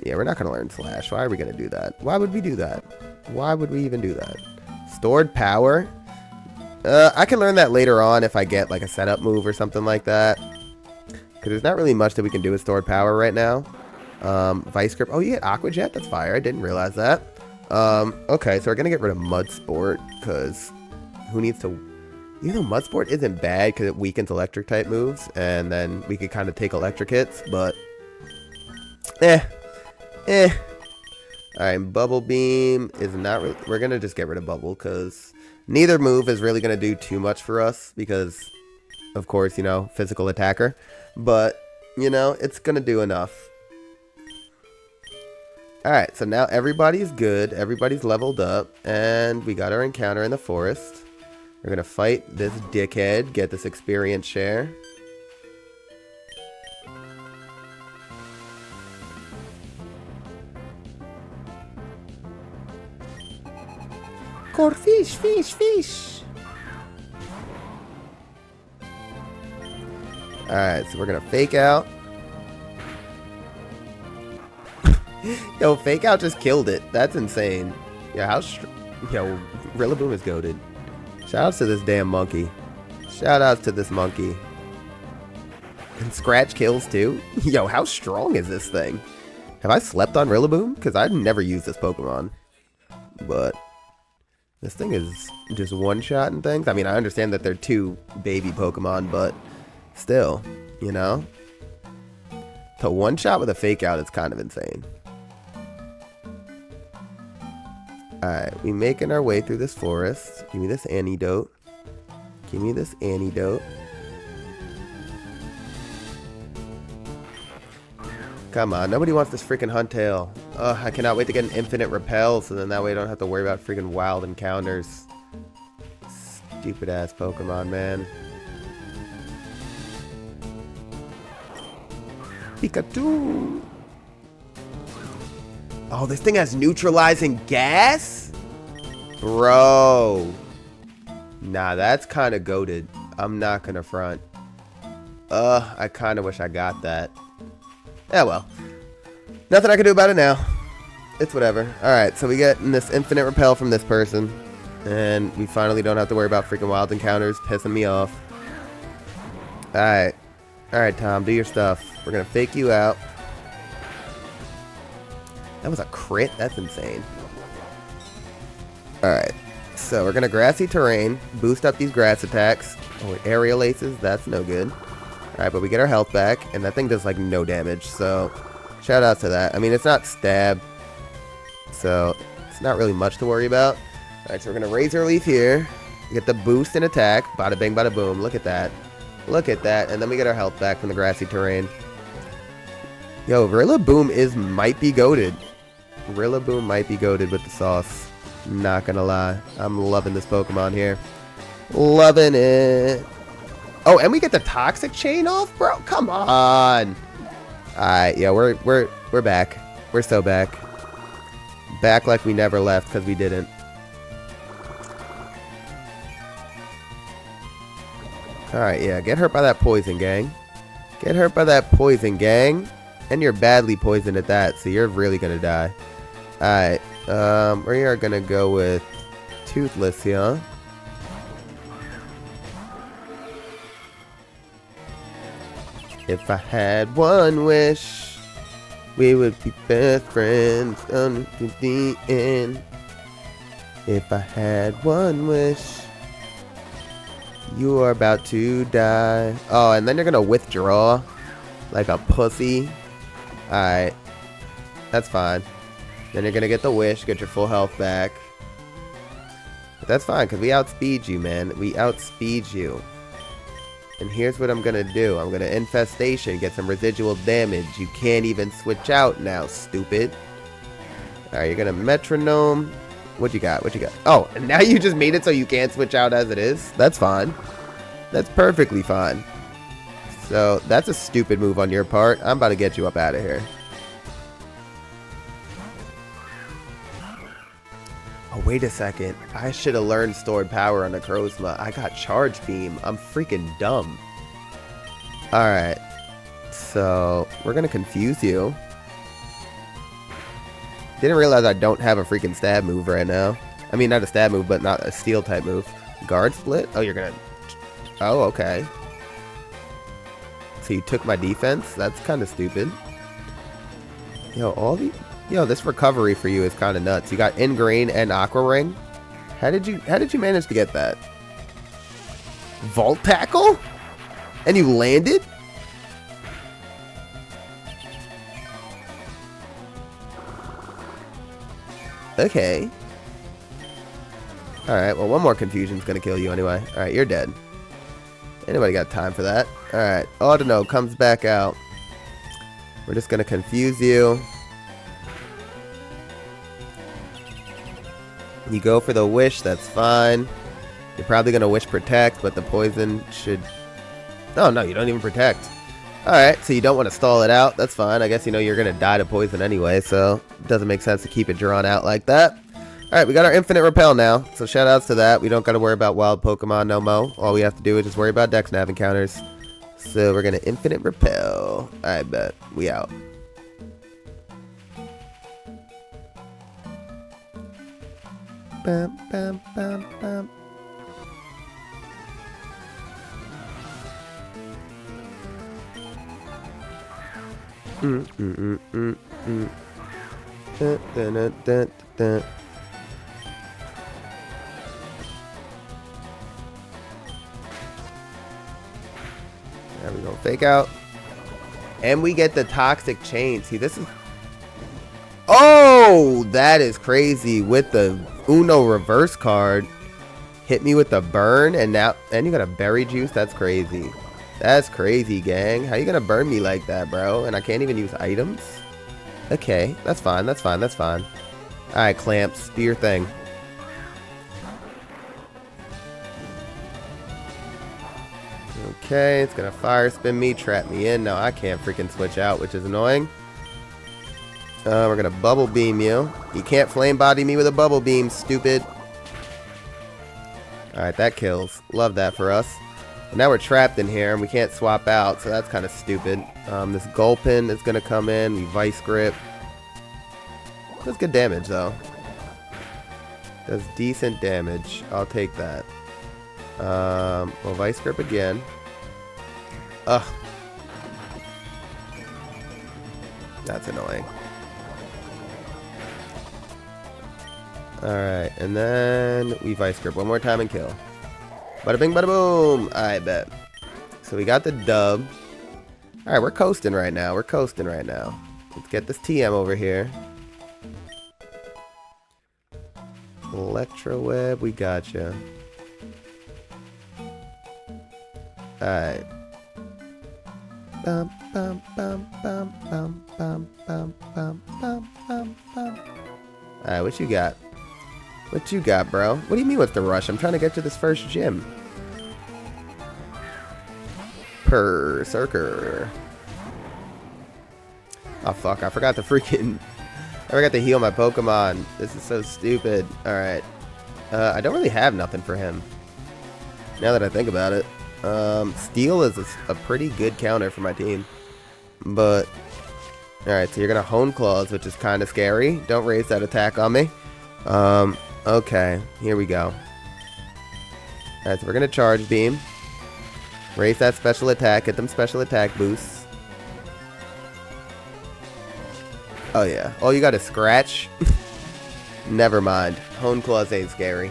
Yeah, we're not going to learn Slash. Why are we going to do that? Why would we do that? Why would we even do that? Stored Power. I can learn that later on if I get like a setup move or something like that. Because there's not really much that we can do with Stored Power right now. Vice Grip. Oh, you get Aqua Jet? That's fire. I didn't realize that. Okay, so we're going to get rid of Mud Sport. Because who needs to... You know, Mud Sport isn't bad because it weakens electric type moves. And then we could kind of take electric hits. But... Alright, Bubble Beam is not really... We're going to just get rid of Bubble because neither move is really going to do too much for us because, of course, you know, physical attacker. But, you know, it's going to do enough. Alright, so now everybody's good. Everybody's leveled up. And we got our encounter in the forest. We're going to fight this dickhead, get this experience share. Fish, fish, fish. Alright, so we're gonna fake out. Yo, fake out just killed it. That's insane. Yeah, yo, Rillaboom is goated. Shoutouts to this damn monkey. Shoutouts to this monkey. And Scratch kills too. Yo, how strong is this thing? Have I slept on Rillaboom? Because I've never used this Pokemon. But this thing is just one-shotting things. I mean, I understand that they're two baby Pokemon, but still, you know? To one-shot with a fake-out is kind of insane. Alright, we making our way through this forest. Give me this antidote. Give me this antidote. Come on, nobody wants this freaking Huntail. Ugh, I cannot wait to get an infinite repel, so then that way I don't have to worry about freaking wild encounters. Stupid ass Pokemon, man. Pikachu! Oh, this thing has neutralizing gas? Bro. Nah, that's kind of goated. I'm not gonna front. I kind of wish I got that. Yeah, well. Nothing I can do about it now. It's whatever. Alright, so we get this infinite repel from this person. And we finally don't have to worry about freaking wild encounters pissing me off. Alright. Alright, Tom, do your stuff. We're gonna fake you out. That was a crit? That's insane. Alright. So we're gonna Grassy Terrain. Boost up these grass attacks. Oh, Aerial Aces. That's no good. Alright, but we get our health back. And that thing does like no damage. So shout out to that. I mean, it's not stab. So it's not really much to worry about. Alright, so we're gonna Razor Leaf here. Get the boost in attack. Bada bing, bada boom. Look at that. Look at that. And then we get our health back from the Grassy Terrain. Yo, Rillaboom might be goated. Rillaboom might be goated with the sauce. Not gonna lie. I'm loving this Pokemon here. Loving it. Oh, and we get the Toxic Chain off, bro? Come on. Alright, yeah, we're back. We're so back. Back like we never left, because we didn't. Alright, yeah, get hurt by that poison, gang. Get hurt by that poison, gang. And you're badly poisoned at that, so you're really gonna die. Alright, we are gonna go with Toothless here. If I had one wish, we would be best friends until the end. If I had one wish, you are about to die. Oh, and then you're gonna withdraw like a pussy. Alright. That's fine. Then you're gonna get the wish, get your full health back. But that's fine, because we outspeed you, man. We outspeed you. And here's what I'm gonna do. I'm gonna infestation, get some residual damage. You can't even switch out now, stupid. Alright, you're gonna metronome. What you got? What you got? Oh, and now you just made it so you can't switch out as it is? That's fine. That's perfectly fine. So, that's a stupid move on your part. I'm about to get you up out of here. Oh, wait a second. I should have learned stored power on the Krozma. I got charge beam. I'm freaking dumb. Alright. So, we're going to confuse you. Didn't realize I don't have a freaking stab move right now. I mean, not a stab move, but not a steel type move. Guard split? Oh, you're going to... Oh, okay. So you took my defense? That's kind of stupid. Yo, all the... Yo, this recovery for you is kind of nuts. You got Ingrain and Aqua Ring. How did you manage to get that? Vault Tackle? And you landed? Okay. Alright, well, one more confusion's gonna kill you anyway. Alright, you're dead. Anybody got time for that? Alright, Audino comes back out. We're just gonna confuse you. You go for the wish, that's fine. You're probably gonna wish protect, but the poison should... Oh, no, you don't even protect. Alright, so you don't want to stall it out. That's fine. I guess you know you're gonna die to poison anyway, so it doesn't make sense to keep it drawn out like that. Alright, we got our infinite repel now, so shout outs to that. We don't gotta worry about wild Pokemon no mo. All we have to do is just worry about Dex Nav encounters. So we're gonna infinite repel. I bet. We out. Bam, bam, bam, bam. Da, da, da, da, da. There we go. Fake out. And we get the toxic chain. See, this is... Oh, that is crazy. With the Uno reverse card. Hit me with the burn. And now... And you got a berry juice? That's crazy. That's crazy, gang. How you gonna burn me like that, bro? And I can't even use items? Okay. That's fine. That's fine. That's fine. Alright, Clamps. Do your thing. Okay, it's gonna fire spin me, trap me in. Now I can't freaking switch out, which is annoying. We're gonna bubble beam you. You can't flame body me with a bubble beam, stupid. Alright, that kills. Love that for us. But now we're trapped in here and we can't swap out, so that's kind of stupid. This Gulpin is gonna come in. We Vice Grip. Does good damage though. Does decent damage. I'll take that. We'll Vice Grip again. Ugh. That's annoying. Alright, and then we Vice Grip one more time and kill. Bada bing, bada boom! I bet. So we got the dub. Alright, we're coasting right now. We're coasting right now. Let's get this TM over here. Electro Web, we gotcha. Alright. Bum, bum, bum, bum, bum, bum, bum, bum, bum, bum, bum. Alright, what you got? What you got, bro? What do you mean what's the rush? I'm trying to get to this first gym. Berserker. Oh, fuck. I forgot to freaking... I forgot to heal my Pokemon. This is so stupid. Alright. I don't really have nothing for him. Now that I think about it. Steel is a pretty good counter for my team. But... Alright, so you're going to Hone Claws, which is kind of scary. Don't raise that attack on me. Okay, here we go. Alright, so we're gonna charge beam. Raise that special attack, get them special attack boosts. Oh yeah. Oh, you got a scratch? Never mind. Hone Claws ain't scary.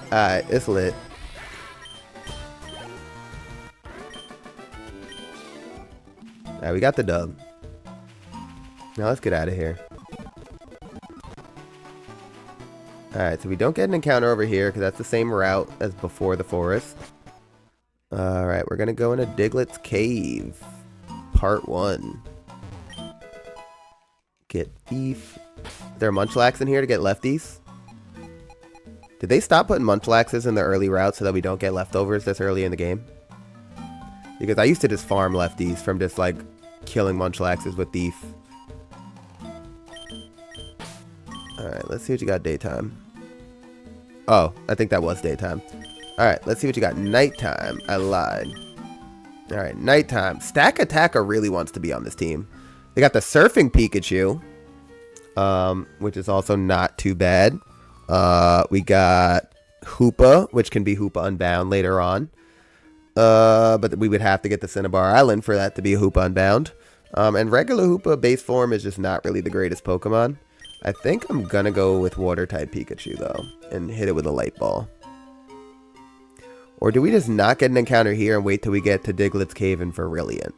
Alright, it's lit. Alright, we got the dub. Now let's get out of here. Alright, so we don't get an encounter over here because that's the same route as before the forest. Alright, we're gonna go into Diglett's Cave. Part 1. Get thief. Is there munchlax in here to get lefties? Did they stop putting munchlaxes in the early routes so that we don't get leftovers this early in the game? Because I used to just farm lefties from just like killing munchlaxes with thief. Alright, let's see what you got daytime. Oh, I think that was daytime. Alright, let's see what you got nighttime. I lied. Alright, nighttime. Stack Attacker really wants to be on this team. They got the Surfing Pikachu, which is also not too bad. We got Hoopa, which can be Hoopa Unbound later on. But we would have to get the Cinnabar Island for that to be a Hoopa Unbound. And regular Hoopa base form is just not really the greatest Pokemon. I think I'm gonna go with Water-type Pikachu, though, and hit it with a Light Ball. Or do we just not get an encounter here and wait till we get to Diglett's Cave in Vermilion?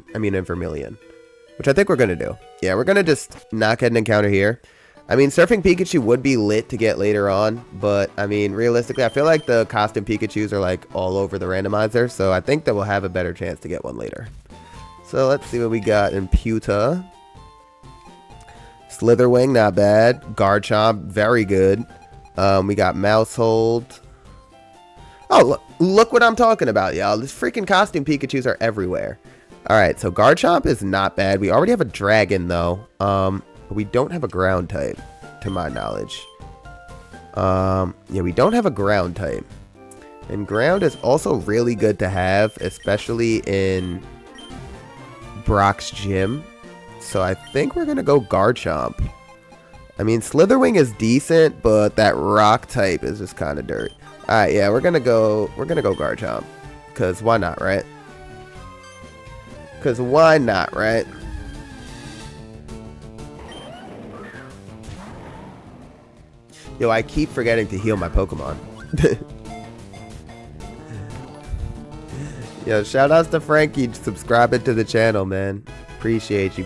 Which I think we're gonna do. Yeah, we're gonna just not get an encounter here. I mean, Surfing Pikachu would be lit to get later on, but, I mean, realistically, I feel like the costume Pikachus are, like, all over the randomizer, so I think that we'll have a better chance to get one later. So, let's see what we got in Pewta. Slitherwing, not bad. Garchomp, very good. We got Mousehold. Oh, look what I'm talking about, y'all. These freaking costume Pikachus are everywhere. Alright, so Garchomp is not bad. We already have a dragon, though. But we don't have a ground type, to my knowledge. Yeah, we don't have a ground type. And ground is also really good to have, especially in Brock's gym. So I think we're going to go Garchomp. I mean, Slitherwing is decent, but that rock type is just kind of dirt. Alright, yeah, we're going to go Garchomp. Because why not, right? Because why not, right? Yo, I keep forgetting to heal my Pokemon. Yo, shout outs to Frankie subscribing to the channel, man. Appreciate you.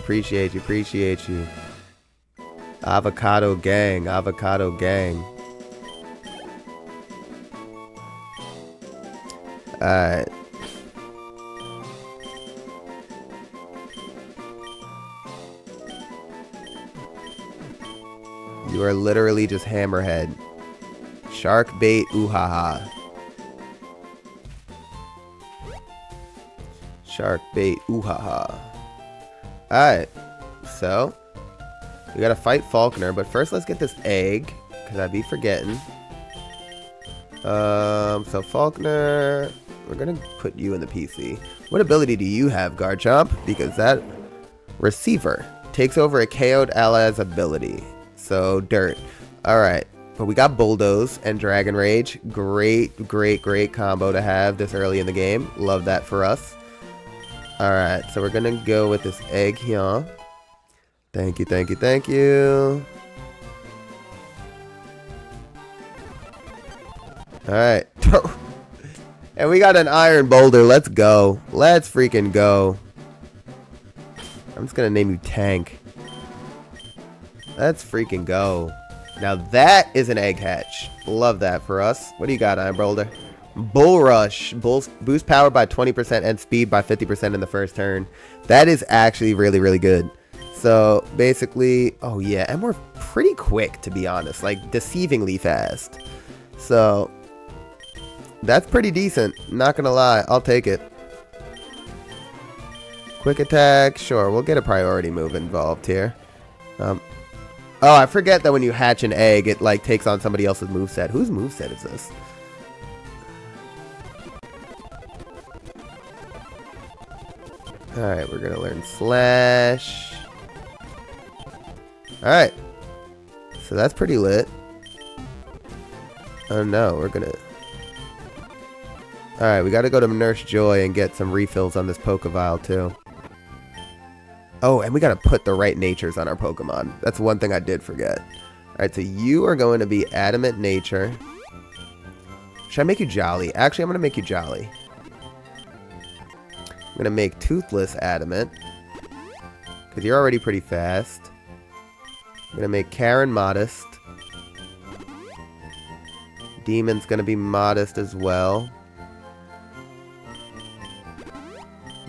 Avocado gang. Alright. You are literally just Hammerhead. Shark bait, ooh-ha-ha. Shark bait, ooh-ha-ha. Alright, so we gotta fight Falkner, but first let's get this egg, because I'd be forgetting. So Falkner, we're gonna put you in the PC. What ability do you have, Garchomp? Because that receiver takes over a KO'd ally's ability. So dirt. Alright, but we got Bulldoze and Dragon Rage. Great combo to have this early in the game. Love that for us. Alright, so we're gonna go with this egg here. Thank you. Alright. And we got an Iron Boulder. Let's go. Let's freaking go. I'm just gonna name you Tank. Let's freaking go. Now that is an egg hatch. Love that for us. What do you got, Iron Boulder? Bull Rush. Boost power by 20% and speed by 50% in the first turn. That is actually really good. So basically, oh yeah, and we're pretty quick, to be honest, like deceivingly fast. So that's pretty decent, not gonna lie. I'll take it. Quick attack, sure, we'll get a priority move involved here. Oh, I forget that when you hatch an egg, it like takes on somebody else's moveset. Whose moveset is this? Alright, we're gonna learn Slash. Alright. So that's pretty lit. Oh no, we're gonna... Alright, we gotta go to Nurse Joy and get some refills on this Pokevile too. Oh, and we gotta put the right natures on our Pokemon. That's one thing I did forget. Alright, so you are going to be Adamant Nature. Should I make you Jolly? Actually, I'm gonna make you Jolly. I'm gonna make Toothless Adamant. Because you're already pretty fast. I'm gonna make Karen Modest. Demon's gonna be Modest as well.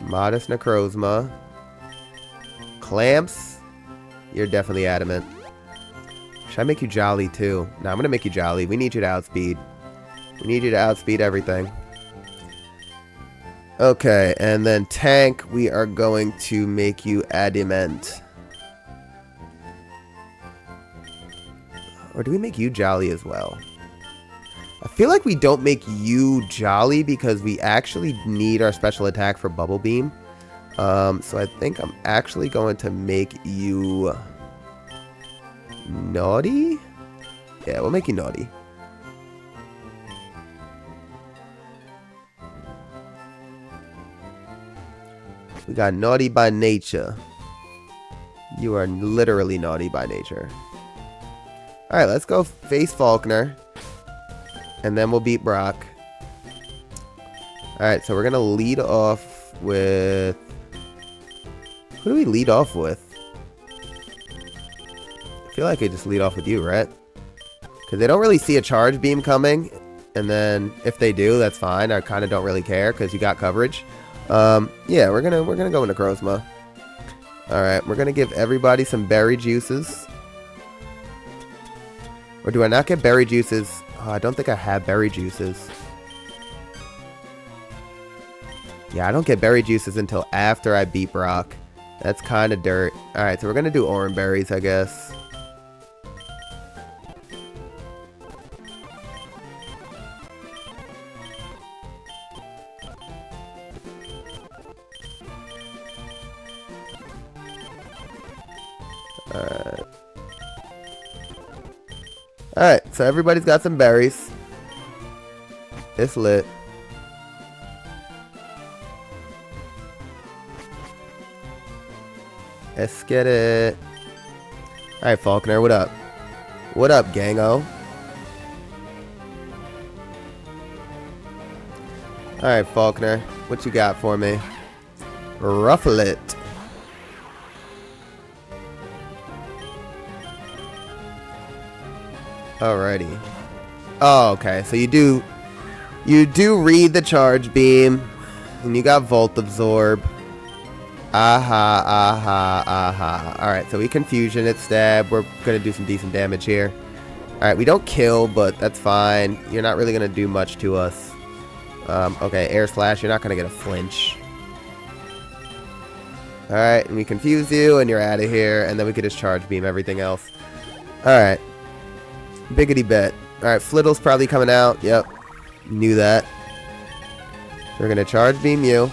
Modest Necrozma. Clamps. You're definitely Adamant. Should I make you Jolly too? No, I'm gonna make you Jolly. We need you to outspeed. We need you to outspeed everything. Okay, and then Tank, we are going to make you Adamant. Or do we make you Jolly as well? I feel like we don't make you Jolly because we actually need our special attack for Bubble Beam. So I think I'm actually going to make you Naughty? Yeah, we'll make you Naughty. We got Naughty by Nature. You are literally naughty by nature. Alright, let's go face Faulkner. And then we'll beat Brock. Alright, so we're going to lead off with... Who do we lead off with? I feel like I just lead off with you, right? Because they don't really see a charge beam coming. And then if they do, that's fine. I kind of don't really care because you got coverage. Yeah, we're gonna go into Necrozma. Alright, we're gonna give everybody some berry juices. Or do I not get berry juices? Oh, I don't think I have berry juices. Yeah, I don't get berry juices until after I beat Brock. That's kind of dirt. Alright, so we're gonna do orange berries, I guess. Alright. Alright, so everybody's got some berries. It's lit. Let's get it. Alright, Faulkner, what up? What up, gango? Alright, Faulkner, what you got for me? Ruffle it. Alrighty. Oh, okay. So you do read the charge beam, and you got Volt Absorb. Aha, aha, aha. Alright, so we confusion it, stab. We're gonna do some decent damage here. Alright, we don't kill, but that's fine. You're not really gonna do much to us. Okay, Air Slash, you're not gonna get a flinch. Alright, and we confuse you, and you're out of here, and then we could just charge beam everything else. Alright. Biggity bet. Alright, Flittle's probably coming out. Yep. Knew that. We're gonna charge beam you.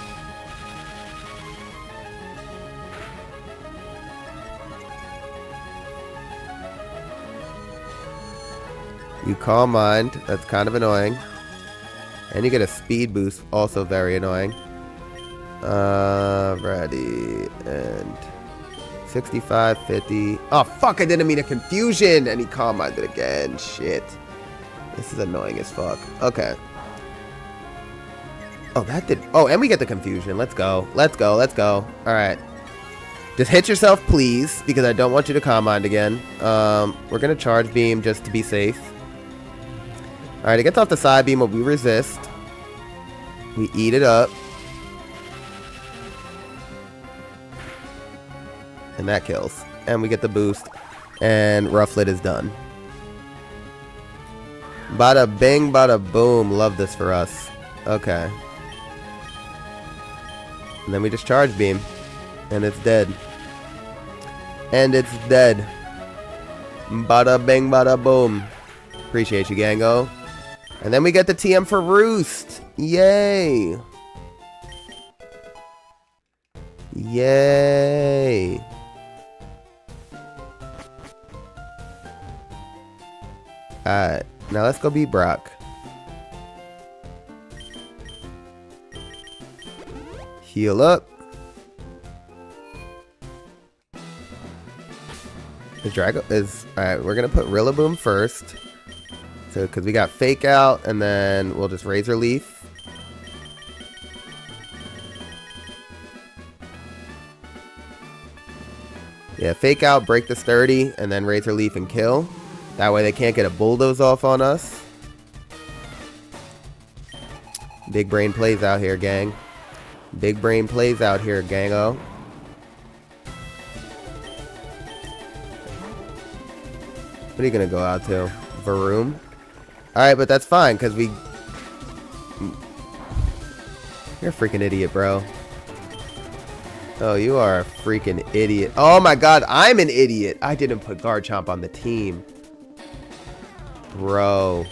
You Calm Mind. That's kind of annoying. And you get a speed boost. Also very annoying. Ready. And... 65, 50. Oh, fuck, I didn't mean a confusion. And he Calm Minded again. Shit. This is annoying as fuck. Okay. Oh, that did... Oh, and we get the confusion. Let's go. Let's go. Let's go. Alright. Just hit yourself, please, because I don't want you to Calm Mind again. We're going to charge beam just to be safe. Alright, it gets off the side beam, but we resist. We eat it up. And that kills. And we get the boost. And Rufflet is done. Bada bing, bada boom. Love this for us. Okay. And then we just charge beam. And it's dead. And it's dead. Bada bing, bada boom. Appreciate you, Gango. And then we get the TM for Roost. Yay. Yay. Alright, now let's go beat Brock. Heal up. Is Drago is alright, we're gonna put Rillaboom first. So because we got Fake Out, and then we'll just Razor Leaf. Yeah, Fake Out, break the sturdy, and then Razor Leaf and kill. That way they can't get a bulldoze off on us. Big brain plays out here, gang. Big brain plays out here, gango. What are you gonna go out to? Varoom? Alright, but that's fine, because we... You're a freaking idiot, bro. Oh, you are a freaking idiot. Oh my god, I'm an idiot. I didn't put Garchomp on the team. Bro.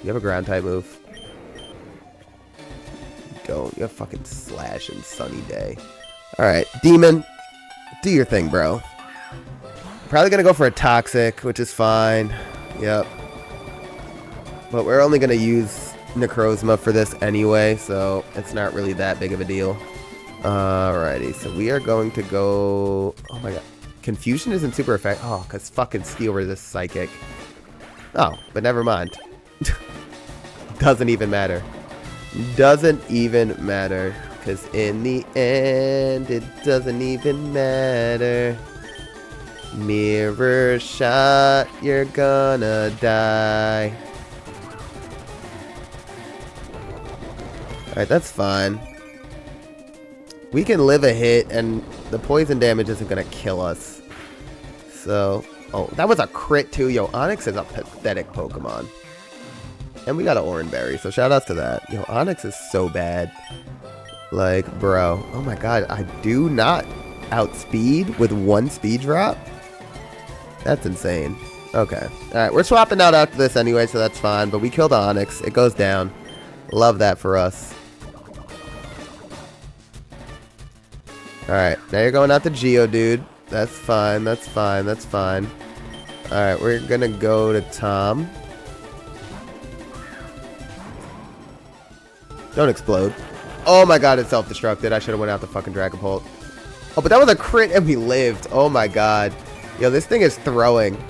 You have a ground type move? You don't. You have fucking Slash and Sunny Day. Alright, Demon. Do your thing, bro. Probably gonna go for a Toxic, which is fine. Yep. But we're only gonna use Necrozma for this anyway, so it's not really that big of a deal. Alrighty, so we are going to go... Oh my god. Confusion isn't super effective. Oh, because fucking Steel Resist Psychic. Oh, but never mind. Doesn't even matter. Doesn't even matter. Because in the end, it doesn't even matter. Mirror shot, you're gonna die. Alright, that's fine. We can live a hit, and the poison damage isn't going to kill us. So, oh, that was a crit too. Yo, Onix is a pathetic Pokemon. And we got an Oranberry, so shout outs to that. Yo, Onix is so bad. Like, bro. Oh my god, I do not outspeed with one speed drop? That's insane. Okay. Alright, we're swapping out after this anyway, so that's fine. But we killed Onix. It goes down. Love that for us. Alright, now you're going out to Geodude. That's fine, that's fine, that's fine. Alright, we're gonna go to Tom. Don't explode. Oh my god, it self-destructed. I should have went out to fucking Dragapult. Oh, but that was a crit and we lived. Oh my god. Yo, this thing is throwing.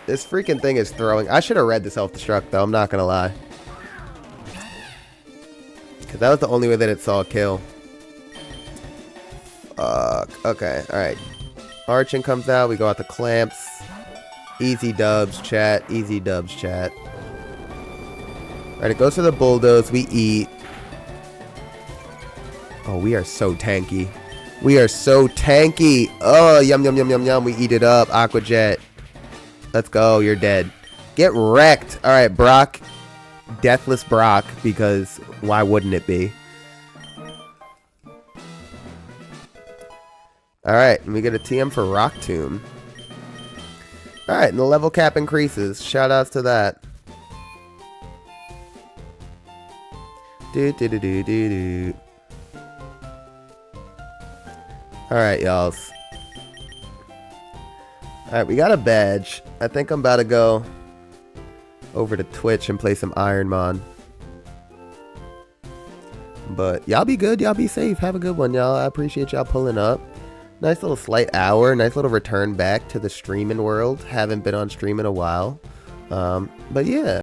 This freaking thing is throwing. I should have read the self-destruct though, I'm not gonna lie. Because that was the only way that it saw a kill. Okay, alright. Archon comes out, we go out to Clamps. Easy dubs, chat. Easy dubs, chat. Alright, it goes for the Bulldoze, we eat. Oh, we are so tanky. We are so tanky. Oh, yum, yum, yum, yum, yum. We eat it up. Aqua Jet. Let's go, you're dead. Get wrecked. Alright, Brock. Deathless Brock, because why wouldn't it be? Alright, and we get a TM for Rock Tomb. Alright, and the level cap increases. Shoutouts to that. Do. Alright, y'all. Alright, we got a badge. I think I'm about to go over to Twitch and play some Ironmon. But y'all be good. Y'all be safe. Have a good one, y'all. I appreciate y'all pulling up. Nice little slight hour. Nice little return back to the streaming world. Haven't been on stream in a while. But yeah.